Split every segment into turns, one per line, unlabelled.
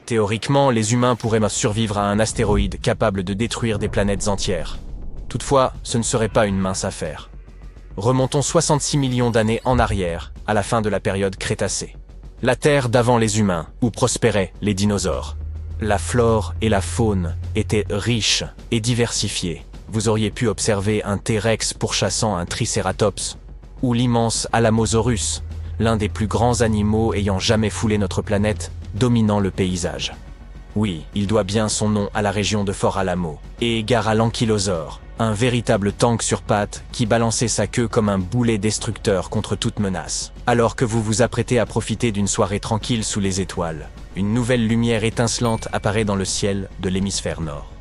Théoriquement, les humains pourraient survivre à un astéroïde capable de détruire des planètes entières. Toutefois, ce ne serait pas une mince affaire. Remontons 66 millions d'années en arrière, à la fin de la période Crétacée. La Terre d'avant les humains, où prospéraient les dinosaures. La flore et la faune étaient riches et diversifiées. Vous auriez pu observer un T-Rex pourchassant un Tricératops, ou l'immense Alamosaurus, l'un des plus grands animaux ayant jamais foulé notre planète, dominant le paysage. Oui, il doit bien son nom à la région de Fort Alamo, et égare à l'ankylosaure, un véritable tank sur pattes qui balançait sa queue comme un boulet destructeur contre toute menace. Alors que vous vous apprêtez à profiter d'une soirée tranquille sous les étoiles, une nouvelle lumière étincelante apparaît dans le ciel de l'hémisphère nord.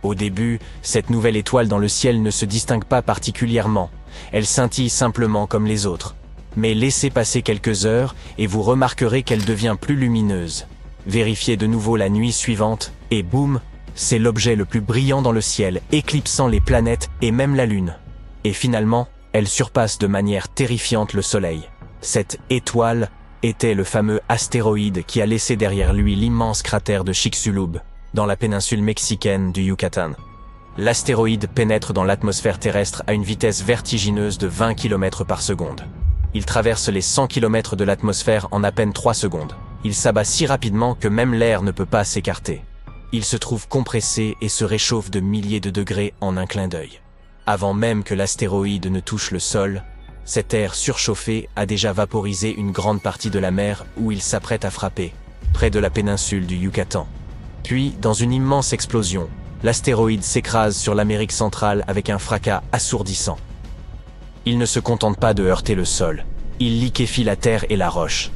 Au début, cette nouvelle étoile dans le ciel ne se distingue pas particulièrement, elle scintille simplement comme les autres. Mais laissez passer quelques heures et vous remarquerez qu'elle devient plus lumineuse. Vérifiez de nouveau la nuit suivante, et boum, c'est l'objet le plus brillant dans le ciel, éclipsant les planètes et même la Lune. Et finalement, elle surpasse de manière terrifiante le Soleil. Cette étoile était le fameux astéroïde qui a laissé derrière lui l'immense cratère de Chicxulub, dans la péninsule mexicaine du Yucatan. L'astéroïde pénètre dans l'atmosphère terrestre à une vitesse vertigineuse de 20 km par seconde. Il traverse les 100 km de l'atmosphère en à peine 3 secondes. Il s'abat si rapidement que même l'air ne peut pas s'écarter. Il se trouve compressé et se réchauffe de milliers de degrés en un clin d'œil. Avant même que l'astéroïde ne touche le sol, cet air surchauffé a déjà vaporisé une grande partie de la mer où il s'apprête à frapper, près de la péninsule du Yucatan. Puis, dans une immense explosion, l'astéroïde s'écrase sur l'Amérique centrale avec un fracas assourdissant. Il ne se contente pas de heurter le sol, il liquéfie la terre et la roche.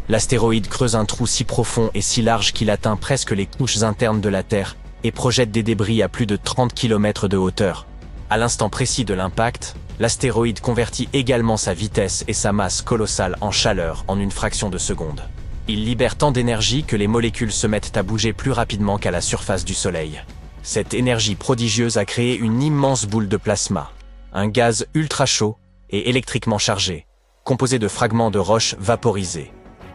L'astéroïde creuse un trou si profond et si large qu'il atteint presque les couches internes de la Terre et projette des débris à plus de 30 km de hauteur. À l'instant précis de l'impact, l'astéroïde convertit également sa vitesse et sa masse colossale en chaleur en une fraction de seconde. Il libère tant d'énergie que les molécules se mettent à bouger plus rapidement qu'à la surface du Soleil. Cette énergie prodigieuse a créé une immense boule de plasma, un gaz ultra chaud et électriquement chargé, composé de fragments de roches vaporisés.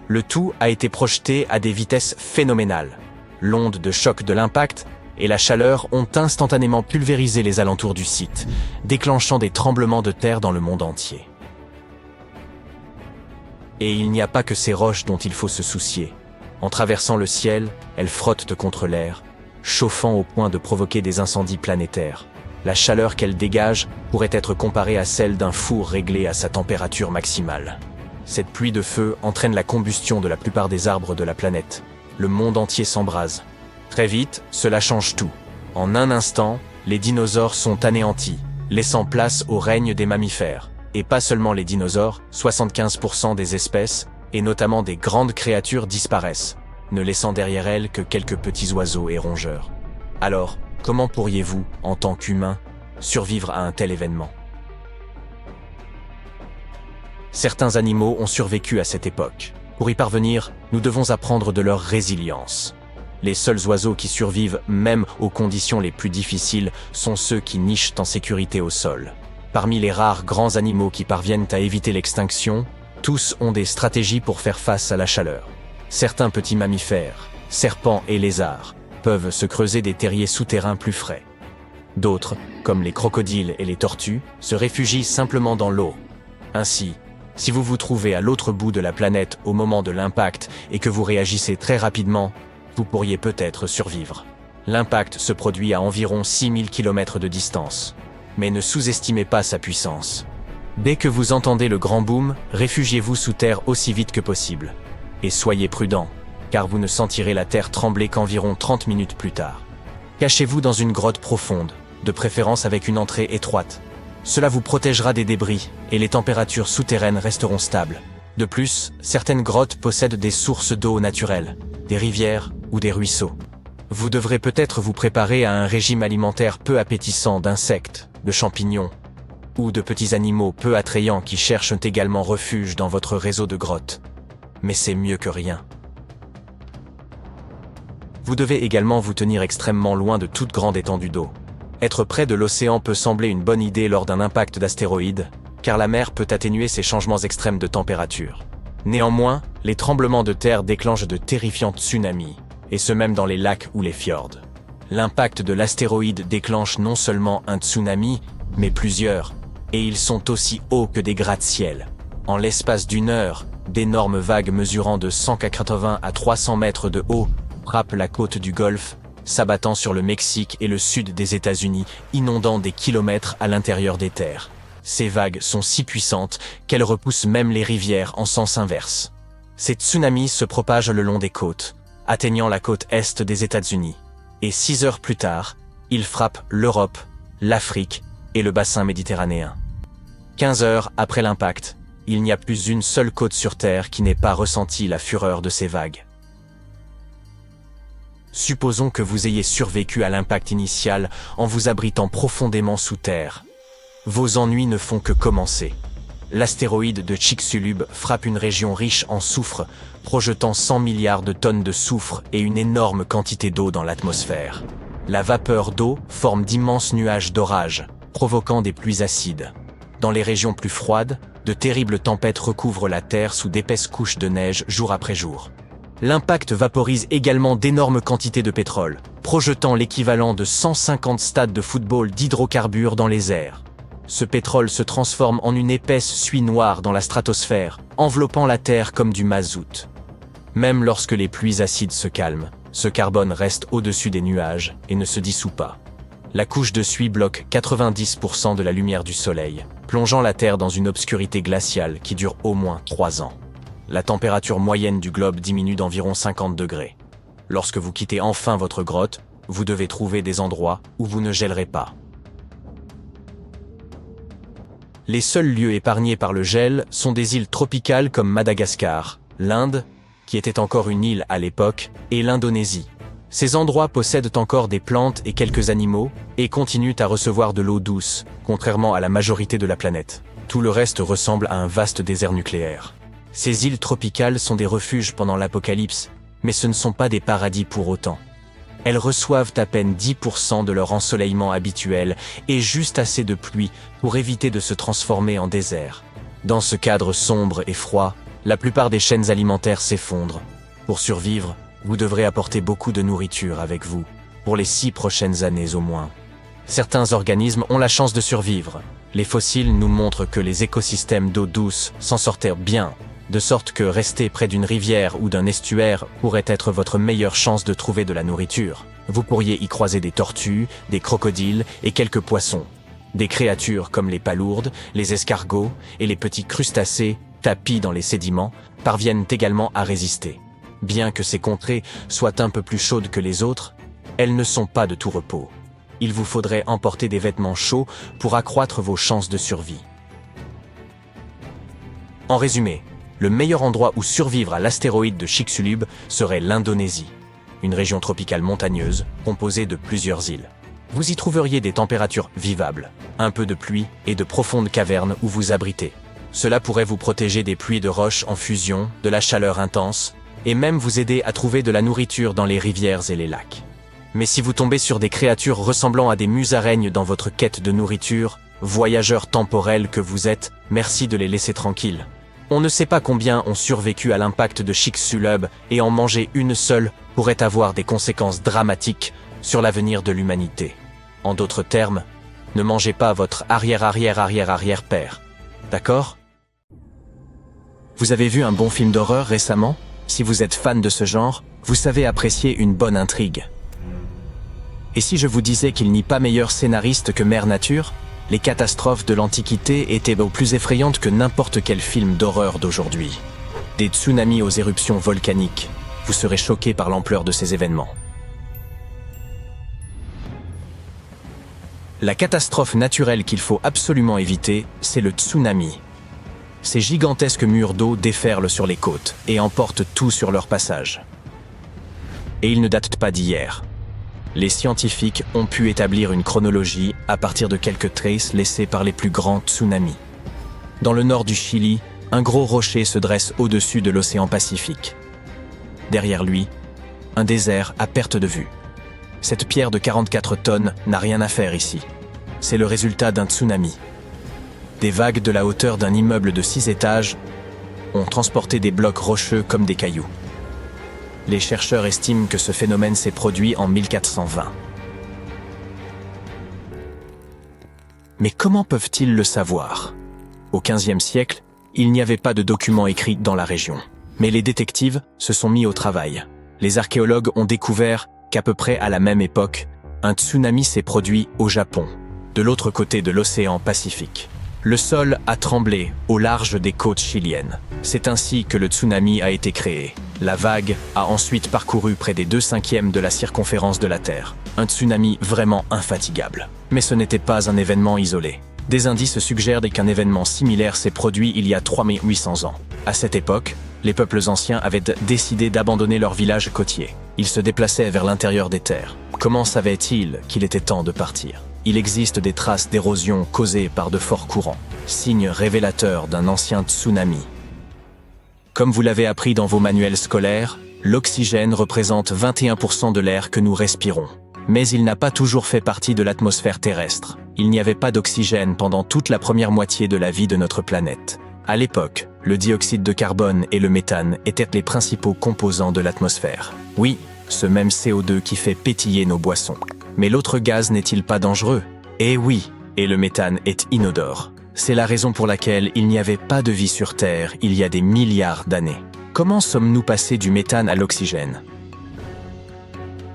Le tout a été projeté à des vitesses phénoménales. L'onde de choc de l'impact et la chaleur ont instantanément pulvérisé les alentours du site, déclenchant des tremblements de terre dans le monde entier. Et il n'y a pas que ces roches dont il faut se soucier. En traversant le ciel, elles frottent contre l'air, chauffant au point de provoquer des incendies planétaires. La chaleur qu'elles dégagent pourrait être comparée à celle d'un four réglé à sa température maximale. Cette pluie de feu entraîne la combustion de la plupart des arbres de la planète. Le monde entier s'embrase. Très vite, cela change tout. En un instant, les dinosaures sont anéantis, laissant place au règne des mammifères. Et pas seulement les dinosaures, 75% des espèces, et notamment des grandes créatures disparaissent, ne laissant derrière elles que quelques petits oiseaux et rongeurs. Alors, comment pourriez-vous, en tant qu'humain, survivre à un tel événement ? Certains animaux ont survécu à cette époque. Pour y parvenir, nous devons apprendre de leur résilience. Les seuls oiseaux qui survivent même aux conditions les plus difficiles sont ceux qui nichent en sécurité au sol. Parmi les rares grands animaux qui parviennent à éviter l'extinction, tous ont des stratégies pour faire face à la chaleur. Certains petits mammifères, serpents et lézards, peuvent se creuser des terriers souterrains plus frais. D'autres, comme les crocodiles et les tortues, se réfugient simplement dans l'eau. Ainsi, si vous vous trouvez à l'autre bout de la planète au moment de l'impact et que vous réagissez très rapidement, vous pourriez peut-être survivre. L'impact se produit à environ 6000 km de distance. Mais ne sous-estimez pas sa puissance. Dès que vous entendez le grand boom, réfugiez-vous sous terre aussi vite que possible. Et soyez prudent, car vous ne sentirez la terre trembler qu'environ 30 minutes plus tard. Cachez-vous dans une grotte profonde, de préférence avec une entrée étroite. Cela vous protégera des débris, et les températures souterraines resteront stables. De plus, certaines grottes possèdent des sources d'eau naturelles, des rivières ou des ruisseaux. Vous devrez peut-être vous préparer à un régime alimentaire peu appétissant d'insectes, de champignons, ou de petits animaux peu attrayants qui cherchent également refuge dans votre réseau de grottes. Mais c'est mieux que rien. Vous devez également vous tenir extrêmement loin de toute grande étendue d'eau. Être près de l'océan peut sembler une bonne idée lors d'un impact d'astéroïde, car la mer peut atténuer ces changements extrêmes de température. Néanmoins, Les tremblements de terre déclenchent de terrifiants tsunamis, et ce même dans les lacs ou les fjords. L'impact de l'astéroïde déclenche non seulement un tsunami, mais plusieurs, et ils sont aussi hauts que des gratte-ciel. En l'espace d'une heure, d'énormes vagues mesurant de 180 à 300 mètres de haut frappent la côte du Golfe, s'abattant sur le Mexique et le sud des États-Unis, inondant des kilomètres à l'intérieur des terres. Ces vagues sont si puissantes qu'elles repoussent même les rivières en sens inverse. Ces tsunamis se propagent le long des côtes, atteignant la côte est des États-Unis. Et 6 heures plus tard, ils frappent l'Europe, l'Afrique et le bassin méditerranéen. 15 heures après l'impact, il n'y a plus une seule côte sur Terre qui n'ait pas ressenti la fureur de ces vagues. Supposons que vous ayez survécu à l'impact initial en vous abritant profondément sous terre. Vos ennuis ne font que commencer. L'astéroïde de Chicxulub frappe une région riche en soufre, projetant 100 milliards de tonnes de soufre et une énorme quantité d'eau dans l'atmosphère. La vapeur d'eau forme d'immenses nuages d'orage, provoquant des pluies acides. Dans les régions plus froides, de terribles tempêtes recouvrent la Terre sous d'épaisses couches de neige jour après jour. L'impact vaporise également d'énormes quantités de pétrole, projetant l'équivalent de 150 stades de football d'hydrocarbures dans les airs. Ce pétrole se transforme en une épaisse suie noire dans la stratosphère, enveloppant la Terre comme du mazout. Même lorsque les pluies acides se calment, ce carbone reste au-dessus des nuages et ne se dissout pas. La couche de suie bloque 90% de la lumière du Soleil, plongeant la Terre dans une obscurité glaciale qui dure au moins 3 ans. La température moyenne du globe diminue d'environ 50 degrés. Lorsque vous quittez enfin votre grotte, vous devez trouver des endroits où vous ne gèlerez pas. Les seuls lieux épargnés par le gel sont des îles tropicales comme Madagascar, l'Inde, qui était encore une île à l'époque, et l'Indonésie. Ces endroits possèdent encore des plantes et quelques animaux, et continuent à recevoir de l'eau douce, contrairement à la majorité de la planète. Tout le reste ressemble à un vaste désert nucléaire. Ces îles tropicales sont des refuges pendant l'apocalypse, mais ce ne sont pas des paradis pour autant. Elles reçoivent à peine 10% de leur ensoleillement habituel et juste assez de pluie pour éviter de se transformer en désert. Dans ce cadre sombre et froid, la plupart des chaînes alimentaires s'effondrent. Pour survivre, vous devrez apporter beaucoup de nourriture avec vous, pour les 6 prochaines années au moins. Certains organismes ont la chance de survivre. Les fossiles nous montrent que les écosystèmes d'eau douce s'en sortaient bien, de sorte que rester près d'une rivière ou d'un estuaire pourrait être votre meilleure chance de trouver de la nourriture. Vous pourriez y croiser des tortues, des crocodiles et quelques poissons. Des créatures comme les palourdes, les escargots et les petits crustacés, tapis dans les sédiments, parviennent également à résister. Bien que ces contrées soient un peu plus chaudes que les autres, elles ne sont pas de tout repos. Il vous faudrait emporter des vêtements chauds pour accroître vos chances de survie. En résumé, le meilleur endroit où survivre à l'astéroïde de Chicxulub serait l'Indonésie, une région tropicale montagneuse composée de plusieurs îles. Vous y trouveriez des températures vivables, un peu de pluie et de profondes cavernes où vous abritez. Cela pourrait vous protéger des pluies de roches en fusion, de la chaleur intense, et même vous aider à trouver de la nourriture dans les rivières et les lacs. Mais si vous tombez sur des créatures ressemblant à des musaraignes dans votre quête de nourriture, voyageurs temporels que vous êtes, merci de les laisser tranquilles. On ne sait pas combien ont survécu à l'impact de Chicxulub et en manger une seule pourrait avoir des conséquences dramatiques sur l'avenir de l'humanité. En d'autres termes, ne mangez pas votre arrière-arrière-arrière-arrière-père. D'accord ? Vous avez vu un bon film d'horreur récemment ? Si vous êtes fan de ce genre, vous savez apprécier une bonne intrigue. Et si je vous disais qu'il n'y a pas meilleur scénariste que Mère Nature ? Les catastrophes de l'Antiquité étaient plus effrayantes que n'importe quel film d'horreur d'aujourd'hui. Des tsunamis aux éruptions volcaniques. Vous serez choqués par l'ampleur de ces événements. La catastrophe naturelle qu'il faut absolument éviter, c'est le tsunami. Ces gigantesques murs d'eau déferlent sur les côtes et emportent tout sur leur passage. Et ils ne datent pas d'hier. Les scientifiques ont pu établir une chronologie à partir de quelques traces laissées par les plus grands tsunamis. Dans le nord du Chili, un gros rocher se dresse au-dessus de l'océan Pacifique. Derrière lui, un désert à perte de vue. Cette pierre de 44 tonnes n'a rien à faire ici. C'est le résultat d'un tsunami. Des vagues de la hauteur d'un immeuble de 6 étages ont transporté des blocs rocheux comme des cailloux. Les chercheurs estiment que ce phénomène s'est produit en 1420. Mais comment peuvent-ils le savoir? Au XVe siècle, il n'y avait pas de documents écrits dans la région. Mais les détectives se sont mis au travail. Les archéologues ont découvert qu'à peu près à la même époque, un tsunami s'est produit au Japon, de l'autre côté de l'océan Pacifique. Le sol a tremblé au large des côtes chiliennes. C'est ainsi que le tsunami a été créé. La vague a ensuite parcouru près des 2/5 de la circonférence de la Terre. Un tsunami vraiment infatigable. Mais ce n'était pas un événement isolé. Des indices suggèrent qu'un événement similaire s'est produit il y a 3800 ans. À cette époque, les peuples anciens avaient décidé d'abandonner leur village côtier. Ils se déplaçaient vers l'intérieur des terres. Comment savaient-ils qu'il était temps de partir? Il existe des traces d'érosion causées par de forts courants, signe révélateur d'un ancien tsunami. Comme vous l'avez appris dans vos manuels scolaires, l'oxygène représente 21% de l'air que nous respirons. Mais il n'a pas toujours fait partie de l'atmosphère terrestre. Il n'y avait pas d'oxygène pendant toute la première moitié de la vie de notre planète. À l'époque, le dioxyde de carbone et le méthane étaient les principaux composants de l'atmosphère. Oui, ce même CO2 qui fait pétiller nos boissons. Mais l'autre gaz n'est-il pas dangereux? Eh oui, et le méthane est inodore. C'est la raison pour laquelle il n'y avait pas de vie sur Terre il y a des milliards d'années. Comment sommes-nous passés du méthane à l'oxygène?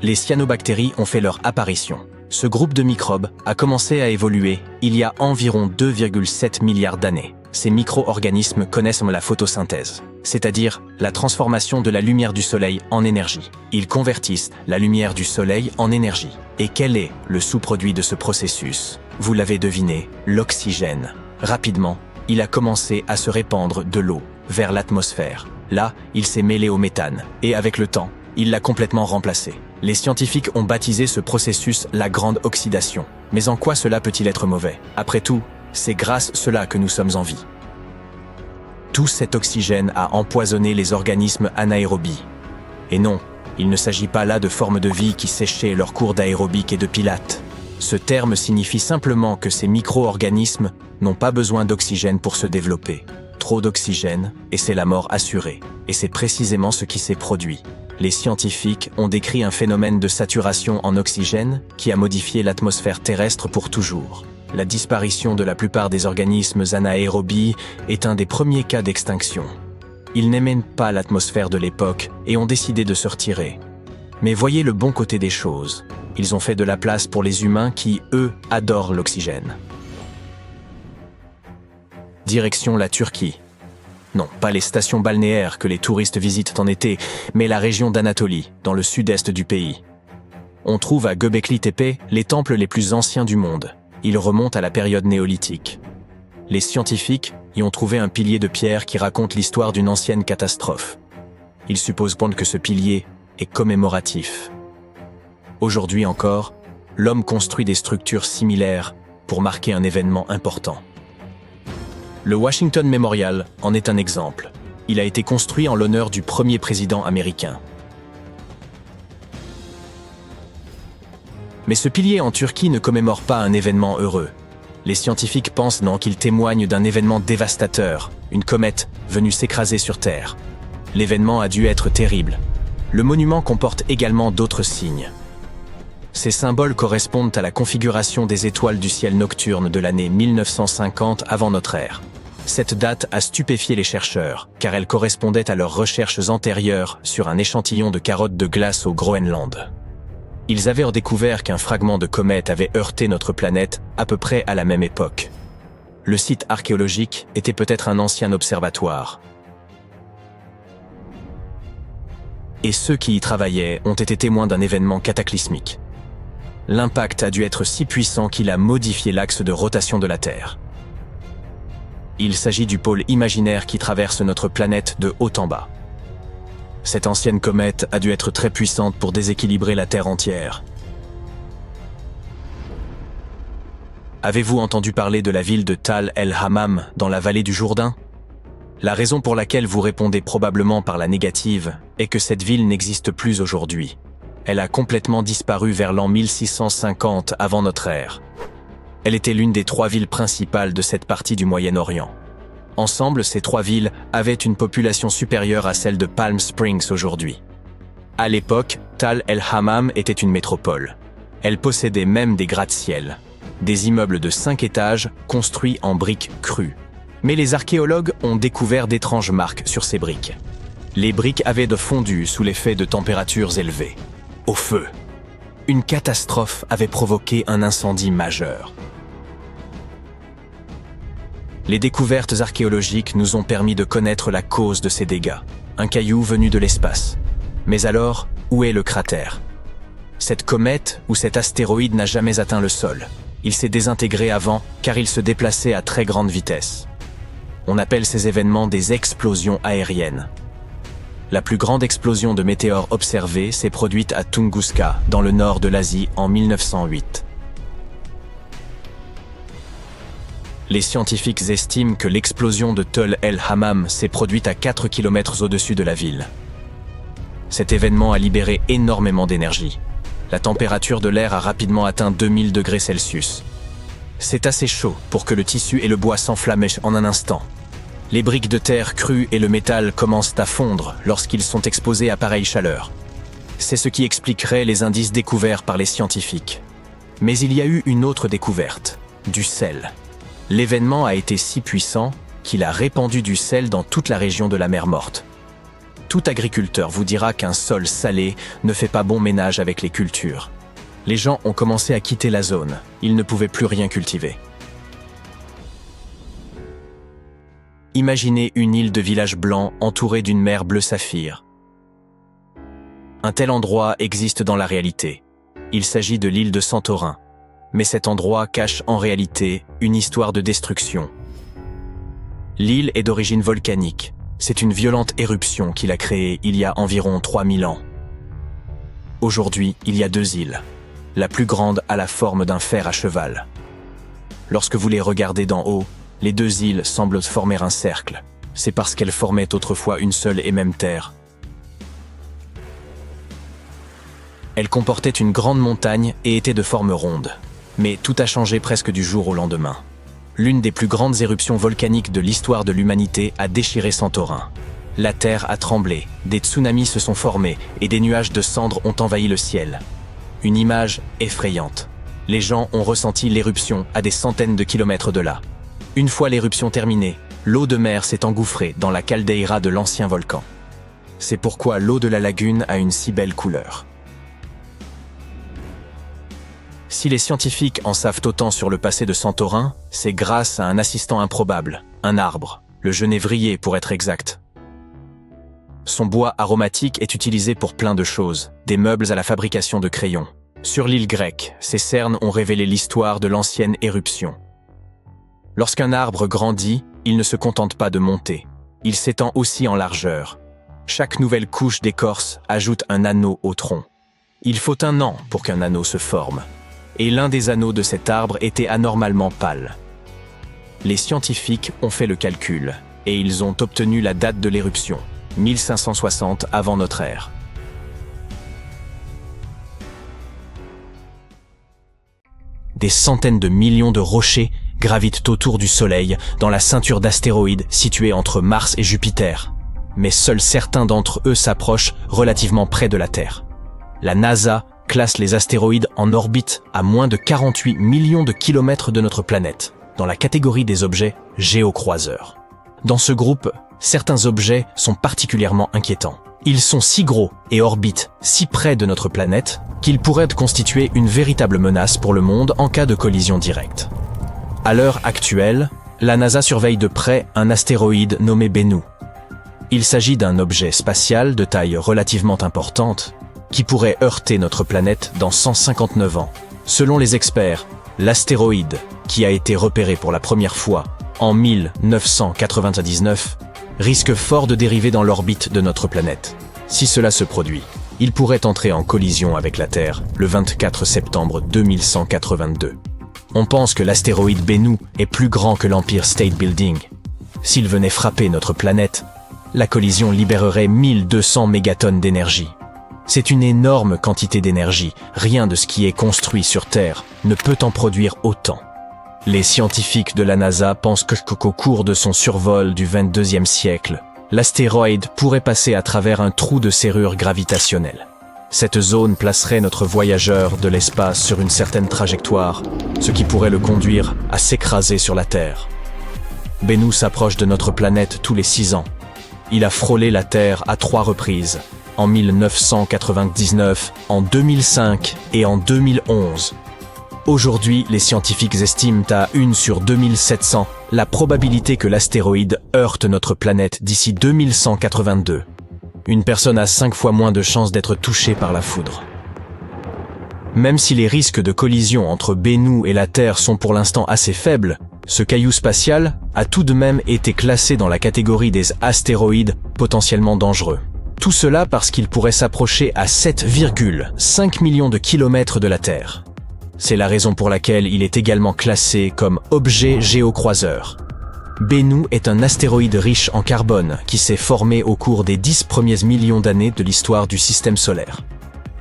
Les cyanobactéries ont fait leur apparition. Ce groupe de microbes a commencé à évoluer il y a environ 2,7 milliards d'années. Ces micro-organismes connaissent la photosynthèse, c'est-à-dire la transformation de la lumière du soleil en énergie. Ils convertissent la lumière du soleil en énergie. Et quel est le sous-produit de ce processus? Vous l'avez deviné, l'oxygène. Rapidement, il a commencé à se répandre de l'eau vers l'atmosphère. Là, il s'est mêlé au méthane, et avec le temps, il l'a complètement remplacé. Les scientifiques ont baptisé ce processus la grande oxydation. Mais en quoi cela peut-il être mauvais? Après tout, c'est grâce à cela que nous sommes en vie. Tout cet oxygène a empoisonné les organismes anaérobies. Et non, il ne s'agit pas là de formes de vie qui séchaient leur cours d'aérobic et de pilates. Ce terme signifie simplement que ces micro-organismes n'ont pas besoin d'oxygène pour se développer. Trop d'oxygène, et c'est la mort assurée. Et c'est précisément ce qui s'est produit. Les scientifiques ont décrit un phénomène de saturation en oxygène qui a modifié l'atmosphère terrestre pour toujours. La disparition de la plupart des organismes anaérobies est un des premiers cas d'extinction. Ils n'aimaient pas l'atmosphère de l'époque et ont décidé de se retirer. Mais voyez le bon côté des choses. Ils ont fait de la place pour les humains qui, eux, adorent l'oxygène. Direction la Turquie. Non, pas les stations balnéaires que les touristes visitent en été, mais la région d'Anatolie, dans le sud-est du pays. On trouve à Göbekli Tepe les temples les plus anciens du monde. Ils remontent à la période néolithique. Les scientifiques y ont trouvé un pilier de pierre qui raconte l'histoire d'une ancienne catastrophe. Ils supposent que ce pilier est commémoratif. Aujourd'hui encore, l'homme construit des structures similaires pour marquer un événement important. Le Washington Memorial en est un exemple. Il a été construit en l'honneur du premier président américain. Mais ce pilier en Turquie ne commémore pas un événement heureux. Les scientifiques pensent qu'il témoigne d'un événement dévastateur, une comète venue s'écraser sur Terre. L'événement a dû être terrible. Le monument comporte également d'autres signes. Ces symboles correspondent à la configuration des étoiles du ciel nocturne de l'année 1950 avant notre ère. Cette date a stupéfié les chercheurs, car elle correspondait à leurs recherches antérieures sur un échantillon de carottes de glace au Groenland. Ils avaient découvert qu'un fragment de comète avait heurté notre planète à peu près à la même époque. Le site archéologique était peut-être un ancien observatoire. Et ceux qui y travaillaient ont été témoins d'un événement cataclysmique. L'impact a dû être si puissant qu'il a modifié l'axe de rotation de la Terre. Il s'agit du pôle imaginaire qui traverse notre planète de haut en bas. Cette ancienne comète a dû être très puissante pour déséquilibrer la Terre entière. Avez-vous entendu parler de la ville de Tal el-Hammam dans la vallée du Jourdain? La raison pour laquelle vous répondez probablement par la négative est que cette ville n'existe plus aujourd'hui. Elle a complètement disparu vers l'an 1650 avant notre ère. Elle était l'une des 3 villes principales de cette partie du Moyen-Orient. Ensemble, ces trois villes avaient une population supérieure à celle de Palm Springs aujourd'hui. À l'époque, Tal el-Hammam était une métropole. Elle possédait même des gratte-ciel, des immeubles de 5 étages construits en briques crues. Mais les archéologues ont découvert d'étranges marques sur ces briques. Les briques avaient fondu sous l'effet de températures élevées. Au feu. Une catastrophe avait provoqué un incendie majeur. Les découvertes archéologiques nous ont permis de connaître la cause de ces dégâts. Un caillou venu de l'espace. Mais alors, où est le cratère? Cette comète ou cet astéroïde n'a jamais atteint le sol. Il s'est désintégré avant car il se déplaçait à très grande vitesse. On appelle ces événements des explosions aériennes. La plus grande explosion de météores observée s'est produite à Tunguska, dans le nord de l'Asie, en 1908. Les scientifiques estiment que l'explosion de Tal el-Hammam s'est produite à 4 km au-dessus de la ville. Cet événement a libéré énormément d'énergie. La température de l'air a rapidement atteint 2000 degrés Celsius. C'est assez chaud pour que le tissu et le bois s'enflamment en un instant. Les briques de terre crues et le métal commencent à fondre lorsqu'ils sont exposés à pareille chaleur. C'est ce qui expliquerait les indices découverts par les scientifiques. Mais il y a eu une autre découverte, du sel. L'événement a été si puissant qu'il a répandu du sel dans toute la région de la mer Morte. Tout agriculteur vous dira qu'un sol salé ne fait pas bon ménage avec les cultures. Les gens ont commencé à quitter la zone, ils ne pouvaient plus rien cultiver. Imaginez une île de village blanc entourée d'une mer bleu saphir. Un tel endroit existe dans la réalité. Il s'agit de l'île de Santorin. Mais cet endroit cache en réalité une histoire de destruction. L'île est d'origine volcanique. C'est une violente éruption qu'il a créée il y a environ 3000 ans. Aujourd'hui, il y a 2 îles. La plus grande a la forme d'un fer à cheval. Lorsque vous les regardez d'en haut, les 2 îles semblent former un cercle. C'est parce qu'elles formaient autrefois une seule et même terre. Elles comportaient une grande montagne et étaient de forme ronde. Mais tout a changé presque du jour au lendemain. L'une des plus grandes éruptions volcaniques de l'histoire de l'humanité a déchiré Santorin. La terre a tremblé, des tsunamis se sont formés et des nuages de cendres ont envahi le ciel. Une image effrayante. Les gens ont ressenti l'éruption à des centaines de kilomètres de là. Une fois l'éruption terminée, l'eau de mer s'est engouffrée dans la caldeira de l'ancien volcan. C'est pourquoi l'eau de la lagune a une si belle couleur. Si les scientifiques en savent autant sur le passé de Santorin, c'est grâce à un assistant improbable, un arbre, le genévrier pour être exact. Son bois aromatique est utilisé pour plein de choses, des meubles à la fabrication de crayons. Sur l'île grecque, ces cernes ont révélé l'histoire de l'ancienne éruption. Lorsqu'un arbre grandit, il ne se contente pas de monter. Il s'étend aussi en largeur. Chaque nouvelle couche d'écorce ajoute un anneau au tronc. Il faut 1 an pour qu'un anneau se forme. Et l'un des anneaux de cet arbre était anormalement pâle. Les scientifiques ont fait le calcul, et ils ont obtenu la date de l'éruption, 1560 avant notre ère. Des centaines de millions de rochers gravitent autour du Soleil dans la ceinture d'astéroïdes située entre Mars et Jupiter. Mais seuls certains d'entre eux s'approchent relativement près de la Terre. La NASA classe les astéroïdes en orbite à moins de 48 millions de kilomètres de notre planète, dans la catégorie des objets géocroiseurs. Dans ce groupe, certains objets sont particulièrement inquiétants. Ils sont si gros et orbitent si près de notre planète qu'ils pourraient constituer une véritable menace pour le monde en cas de collision directe. À l'heure actuelle, la NASA surveille de près un astéroïde nommé Bennu. Il s'agit d'un objet spatial de taille relativement importante qui pourrait heurter notre planète dans 159 ans. Selon les experts, l'astéroïde, qui a été repéré pour la première fois en 1999, risque fort de dériver dans l'orbite de notre planète. Si cela se produit, il pourrait entrer en collision avec la Terre le 24 septembre 2182. On pense que l'astéroïde Bennu est plus grand que l'Empire State Building. S'il venait frapper notre planète, la collision libérerait 1200 mégatonnes d'énergie. C'est une énorme quantité d'énergie. Rien de ce qui est construit sur Terre ne peut en produire autant. Les scientifiques de la NASA pensent qu'au cours de son survol du 22e siècle, l'astéroïde pourrait passer à travers un trou de serrure gravitationnelle. Cette zone placerait notre voyageur de l'espace sur une certaine trajectoire, ce qui pourrait le conduire à s'écraser sur la Terre. Bennu s'approche de notre planète tous les 6 ans. Il a frôlé la Terre à 3 reprises, en 1999, en 2005 et en 2011. Aujourd'hui, les scientifiques estiment à 1 sur 2700 la probabilité que l'astéroïde heurte notre planète d'ici 2182. Une personne a 5 fois moins de chances d'être touchée par la foudre. Même si les risques de collision entre Bennu et la Terre sont pour l'instant assez faibles, ce caillou spatial a tout de même été classé dans la catégorie des astéroïdes potentiellement dangereux. Tout cela parce qu'il pourrait s'approcher à 7,5 millions de kilomètres de la Terre. C'est la raison pour laquelle il est également classé comme objet géocroiseur. Bennu est un astéroïde riche en carbone qui s'est formé au cours des 10 premiers millions d'années de l'histoire du système solaire.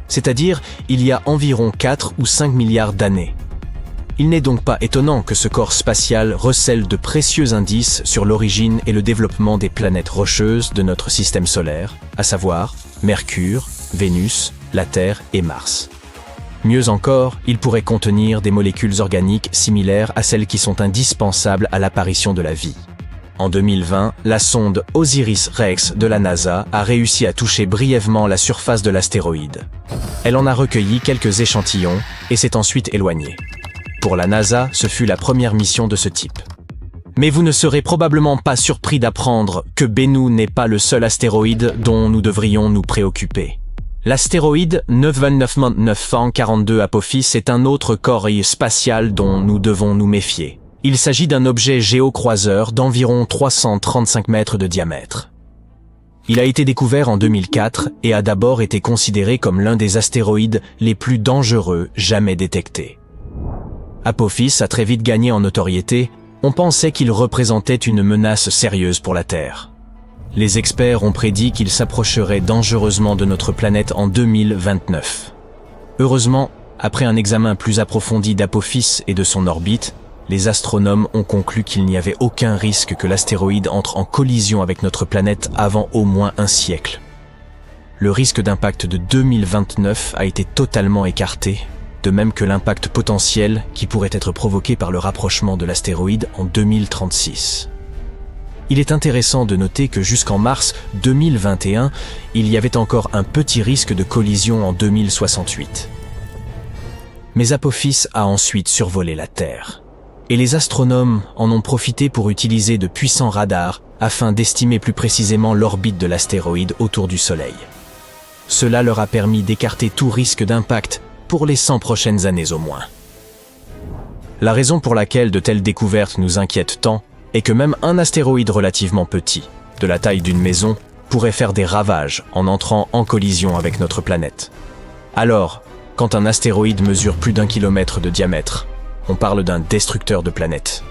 C'est-à-dire il y a environ 4 ou 5 milliards d'années. Il n'est donc pas étonnant que ce corps spatial recèle de précieux indices sur l'origine et le développement des planètes rocheuses de notre système solaire, à savoir Mercure, Vénus, la Terre et Mars. Mieux encore, il pourrait contenir des molécules organiques similaires à celles qui sont indispensables à l'apparition de la vie. En 2020, la sonde OSIRIS-REx de la NASA a réussi à toucher brièvement la surface de l'astéroïde. Elle en a recueilli quelques échantillons et s'est ensuite éloignée. Pour la NASA, ce fut la première mission de ce type. Mais vous ne serez probablement pas surpris d'apprendre que Bennu n'est pas le seul astéroïde dont nous devrions nous préoccuper. L'astéroïde 92942 Apophis est un autre corps spatial dont nous devons nous méfier. Il s'agit d'un objet géocroiseur d'environ 335 mètres de diamètre. Il a été découvert en 2004 et a d'abord été considéré comme l'un des astéroïdes les plus dangereux jamais détectés. Apophis a très vite gagné en notoriété, on pensait qu'il représentait une menace sérieuse pour la Terre. Les experts ont prédit qu'il s'approcherait dangereusement de notre planète en 2029. Heureusement, après un examen plus approfondi d'Apophis et de son orbite, les astronomes ont conclu qu'il n'y avait aucun risque que l'astéroïde entre en collision avec notre planète avant au moins un siècle. Le risque d'impact de 2029 a été totalement écarté, de même que l'impact potentiel qui pourrait être provoqué par le rapprochement de l'astéroïde en 2036. Il est intéressant de noter que jusqu'en mars 2021, il y avait encore un petit risque de collision en 2068. Mais Apophis a ensuite survolé la Terre. Et les astronomes en ont profité pour utiliser de puissants radars afin d'estimer plus précisément l'orbite de l'astéroïde autour du Soleil. Cela leur a permis d'écarter tout risque d'impact pour les 100 prochaines années au moins. La raison pour laquelle de telles découvertes nous inquiètent tant est que même un astéroïde relativement petit, de la taille d'une maison, pourrait faire des ravages en entrant en collision avec notre planète. Alors, quand un astéroïde mesure plus d'1 kilomètre de diamètre, on parle d'un destructeur de planètes.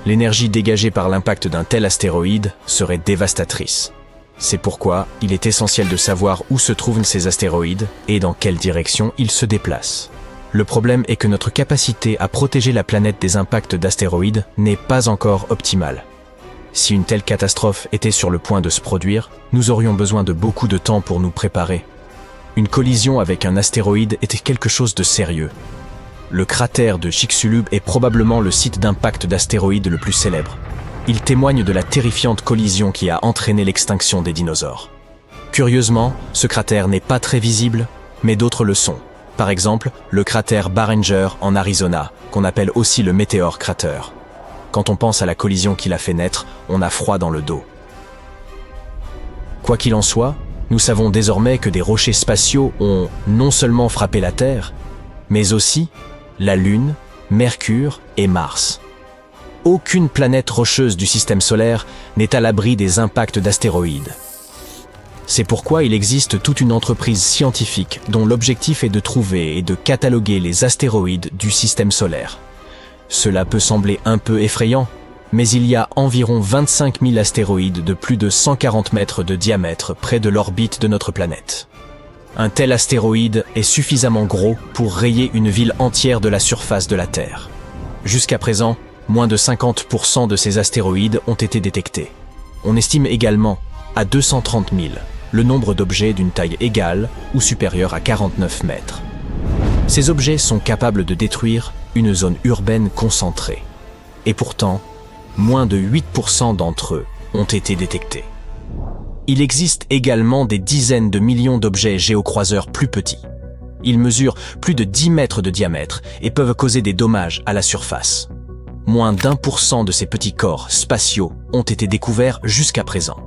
L'énergie dégagée par l'impact d'un tel astéroïde serait dévastatrice. C'est pourquoi il est essentiel de savoir où se trouvent ces astéroïdes et dans quelle direction ils se déplacent. Le problème est que notre capacité à protéger la planète des impacts d'astéroïdes n'est pas encore optimale. Si une telle catastrophe était sur le point de se produire, nous aurions besoin de beaucoup de temps pour nous préparer. Une collision avec un astéroïde était quelque chose de sérieux. Le cratère de Chicxulub est probablement le site d'impact d'astéroïdes le plus célèbre. Il témoigne de la terrifiante collision qui a entraîné l'extinction des dinosaures. Curieusement, ce cratère n'est pas très visible, mais d'autres le sont. Par exemple, le cratère Barringer en Arizona, qu'on appelle aussi le Meteor Crater. Quand on pense à la collision qu'il a fait naître, on a froid dans le dos. Quoi qu'il en soit, nous savons désormais que des rochers spatiaux ont non seulement frappé la Terre, mais aussi la Lune, Mercure et Mars. Aucune planète rocheuse du système solaire n'est à l'abri des impacts d'astéroïdes. C'est pourquoi il existe toute une entreprise scientifique dont l'objectif est de trouver et de cataloguer les astéroïdes du système solaire. Cela peut sembler un peu effrayant, mais il y a environ 25 000 astéroïdes de plus de 140 mètres de diamètre près de l'orbite de notre planète. Un tel astéroïde est suffisamment gros pour rayer une ville entière de la surface de la Terre. Jusqu'à présent, moins de 50% de ces astéroïdes ont été détectés. On estime également à 230 000 le nombre d'objets d'une taille égale ou supérieure à 49 mètres. Ces objets sont capables de détruire une zone urbaine concentrée. Et pourtant, moins de 8% d'entre eux ont été détectés. Il existe également des dizaines de millions d'objets géocroiseurs plus petits. Ils mesurent plus de 10 mètres de diamètre et peuvent causer des dommages à la surface. Moins d'1% de ces petits corps spatiaux ont été découverts jusqu'à présent.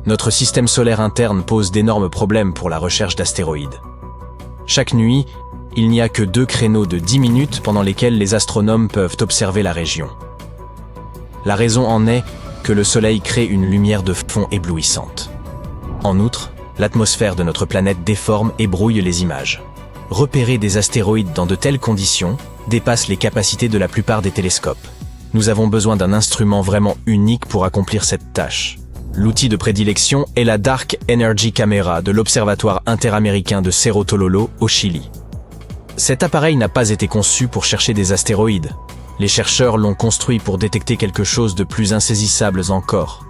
Notre système solaire interne pose d'énormes problèmes pour la recherche d'astéroïdes. Chaque nuit, il n'y a que 2 créneaux de 10 minutes pendant lesquels les astronomes peuvent observer la région. La raison en est que le Soleil crée une lumière de fond éblouissante. En outre, l'atmosphère de notre planète déforme et brouille les images. Repérer des astéroïdes dans de telles conditions dépasse les capacités de la plupart des télescopes. Nous avons besoin d'un instrument vraiment unique pour accomplir cette tâche. L'outil de prédilection est la Dark Energy Camera de l'Observatoire interaméricain de Cerro Tololo au Chili. Cet appareil n'a pas été conçu pour chercher des astéroïdes. Les chercheurs l'ont construit pour détecter quelque chose de plus insaisissable encore.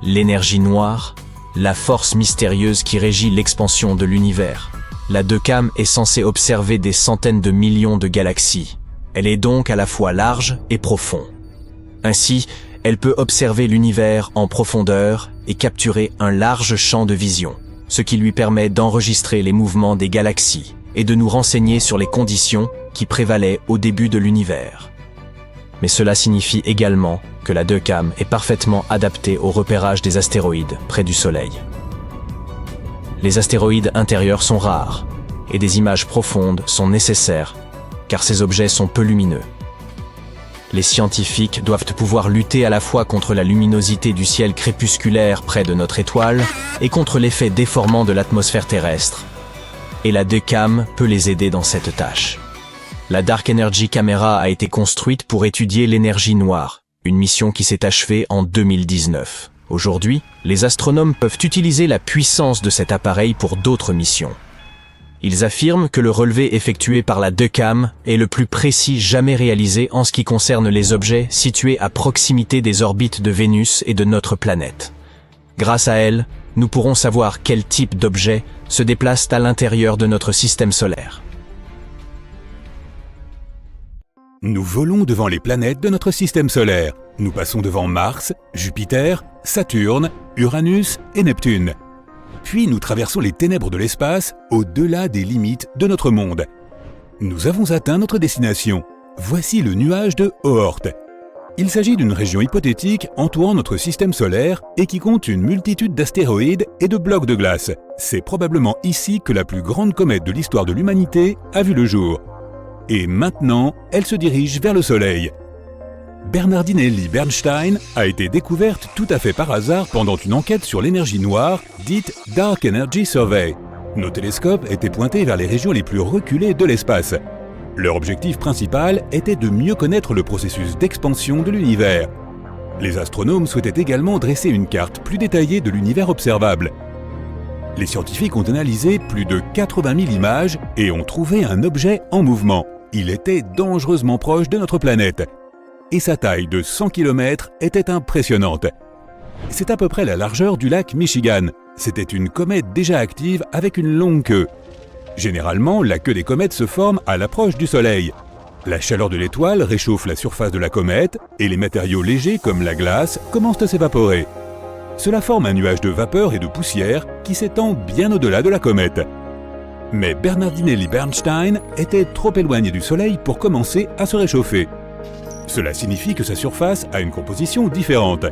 L'énergie noire, la force mystérieuse qui régit l'expansion de l'univers. La DECAM est censée observer des centaines de millions de galaxies. Elle est donc à la fois large et profonde. Ainsi, elle peut observer l'univers en profondeur et capturer un large champ de vision, ce qui lui permet d'enregistrer les mouvements des galaxies et de nous renseigner sur les conditions qui prévalaient au début de l'univers. Mais cela signifie également que la DECAM est parfaitement adaptée au repérage des astéroïdes près du Soleil. Les astéroïdes intérieurs sont rares et des images profondes sont nécessaires car ces objets sont peu lumineux. Les scientifiques doivent pouvoir lutter à la fois contre la luminosité du ciel crépusculaire près de notre étoile et contre l'effet déformant de l'atmosphère terrestre. Et la DECAM peut les aider dans cette tâche. La Dark Energy Camera a été construite pour étudier l'énergie noire, une mission qui s'est achevée en 2019. Aujourd'hui, les astronomes peuvent utiliser la puissance de cet appareil pour d'autres missions. Ils affirment que le relevé effectué par la DECAM est le plus précis jamais réalisé en ce qui concerne les objets situés à proximité des orbites de Vénus et de notre planète. Grâce à elle, nous pourrons savoir quel type d'objets se déplacent à l'intérieur de notre système solaire.
Nous volons devant les planètes de notre système solaire. Nous passons devant Mars, Jupiter, Saturne, Uranus et Neptune. Puis nous traversons les ténèbres de l'espace au-delà des limites de notre monde. Nous avons atteint notre destination. Voici le nuage de Oort. Il s'agit d'une région hypothétique entourant notre système solaire et qui compte une multitude d'astéroïdes et de blocs de glace. C'est probablement ici que la plus grande comète de l'histoire de l'humanité a vu le jour. Et maintenant, elle se dirige vers le Soleil. Bernardinelli Bernstein a été découverte tout à fait par hasard pendant une enquête sur l'énergie noire, dite Dark Energy Survey. Nos télescopes étaient pointés vers les régions les plus reculées de l'espace. Leur objectif principal était de mieux connaître le processus d'expansion de l'univers. Les astronomes souhaitaient également dresser une carte plus détaillée de l'univers observable. Les scientifiques ont analysé plus de 80 000 images et ont trouvé un objet en mouvement. Il était dangereusement proche de notre planète. Et sa taille de 100 km était impressionnante. C'est à peu près la largeur du lac Michigan. C'était une comète déjà active avec une longue queue. Généralement, la queue des comètes se forme à l'approche du Soleil. La chaleur de l'étoile réchauffe la surface de la comète et les matériaux légers comme la glace commencent à s'évaporer. Cela forme un nuage de vapeur et de poussière qui s'étend bien au-delà de la comète. Mais Bernardinelli Bernstein était trop éloigné du Soleil pour commencer à se réchauffer. Cela signifie que sa surface a une composition différente.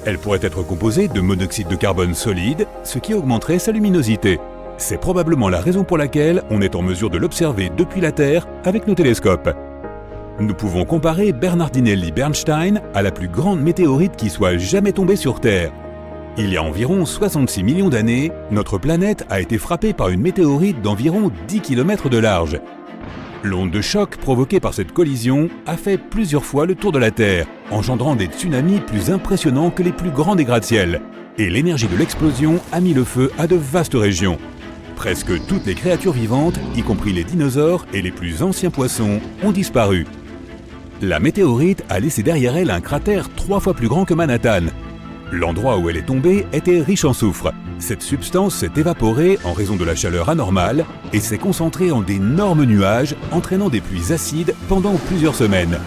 Elle pourrait être composée de monoxyde de carbone solide, ce qui augmenterait sa luminosité. C'est probablement la raison pour laquelle on est en mesure de l'observer depuis la Terre avec nos télescopes. Nous pouvons comparer Bernardinelli Bernstein à la plus grande météorite qui soit jamais tombée sur Terre. Il y a environ 66 millions d'années, notre planète a été frappée par une météorite d'environ 10 km de large. L'onde de choc provoquée par cette collision a fait plusieurs fois le tour de la Terre, engendrant des tsunamis plus impressionnants que les plus grands des gratte-ciel. Et l'énergie de l'explosion a mis le feu à de vastes régions. Presque toutes les créatures vivantes, y compris les dinosaures et les plus anciens poissons, ont disparu. La météorite a laissé derrière elle un cratère 3 fois plus grand que Manhattan. L'endroit où elle est tombée était riche en soufre. Cette substance s'est évaporée en raison de la chaleur anormale et s'est concentrée en d'énormes nuages, entraînant des pluies acides pendant plusieurs semaines.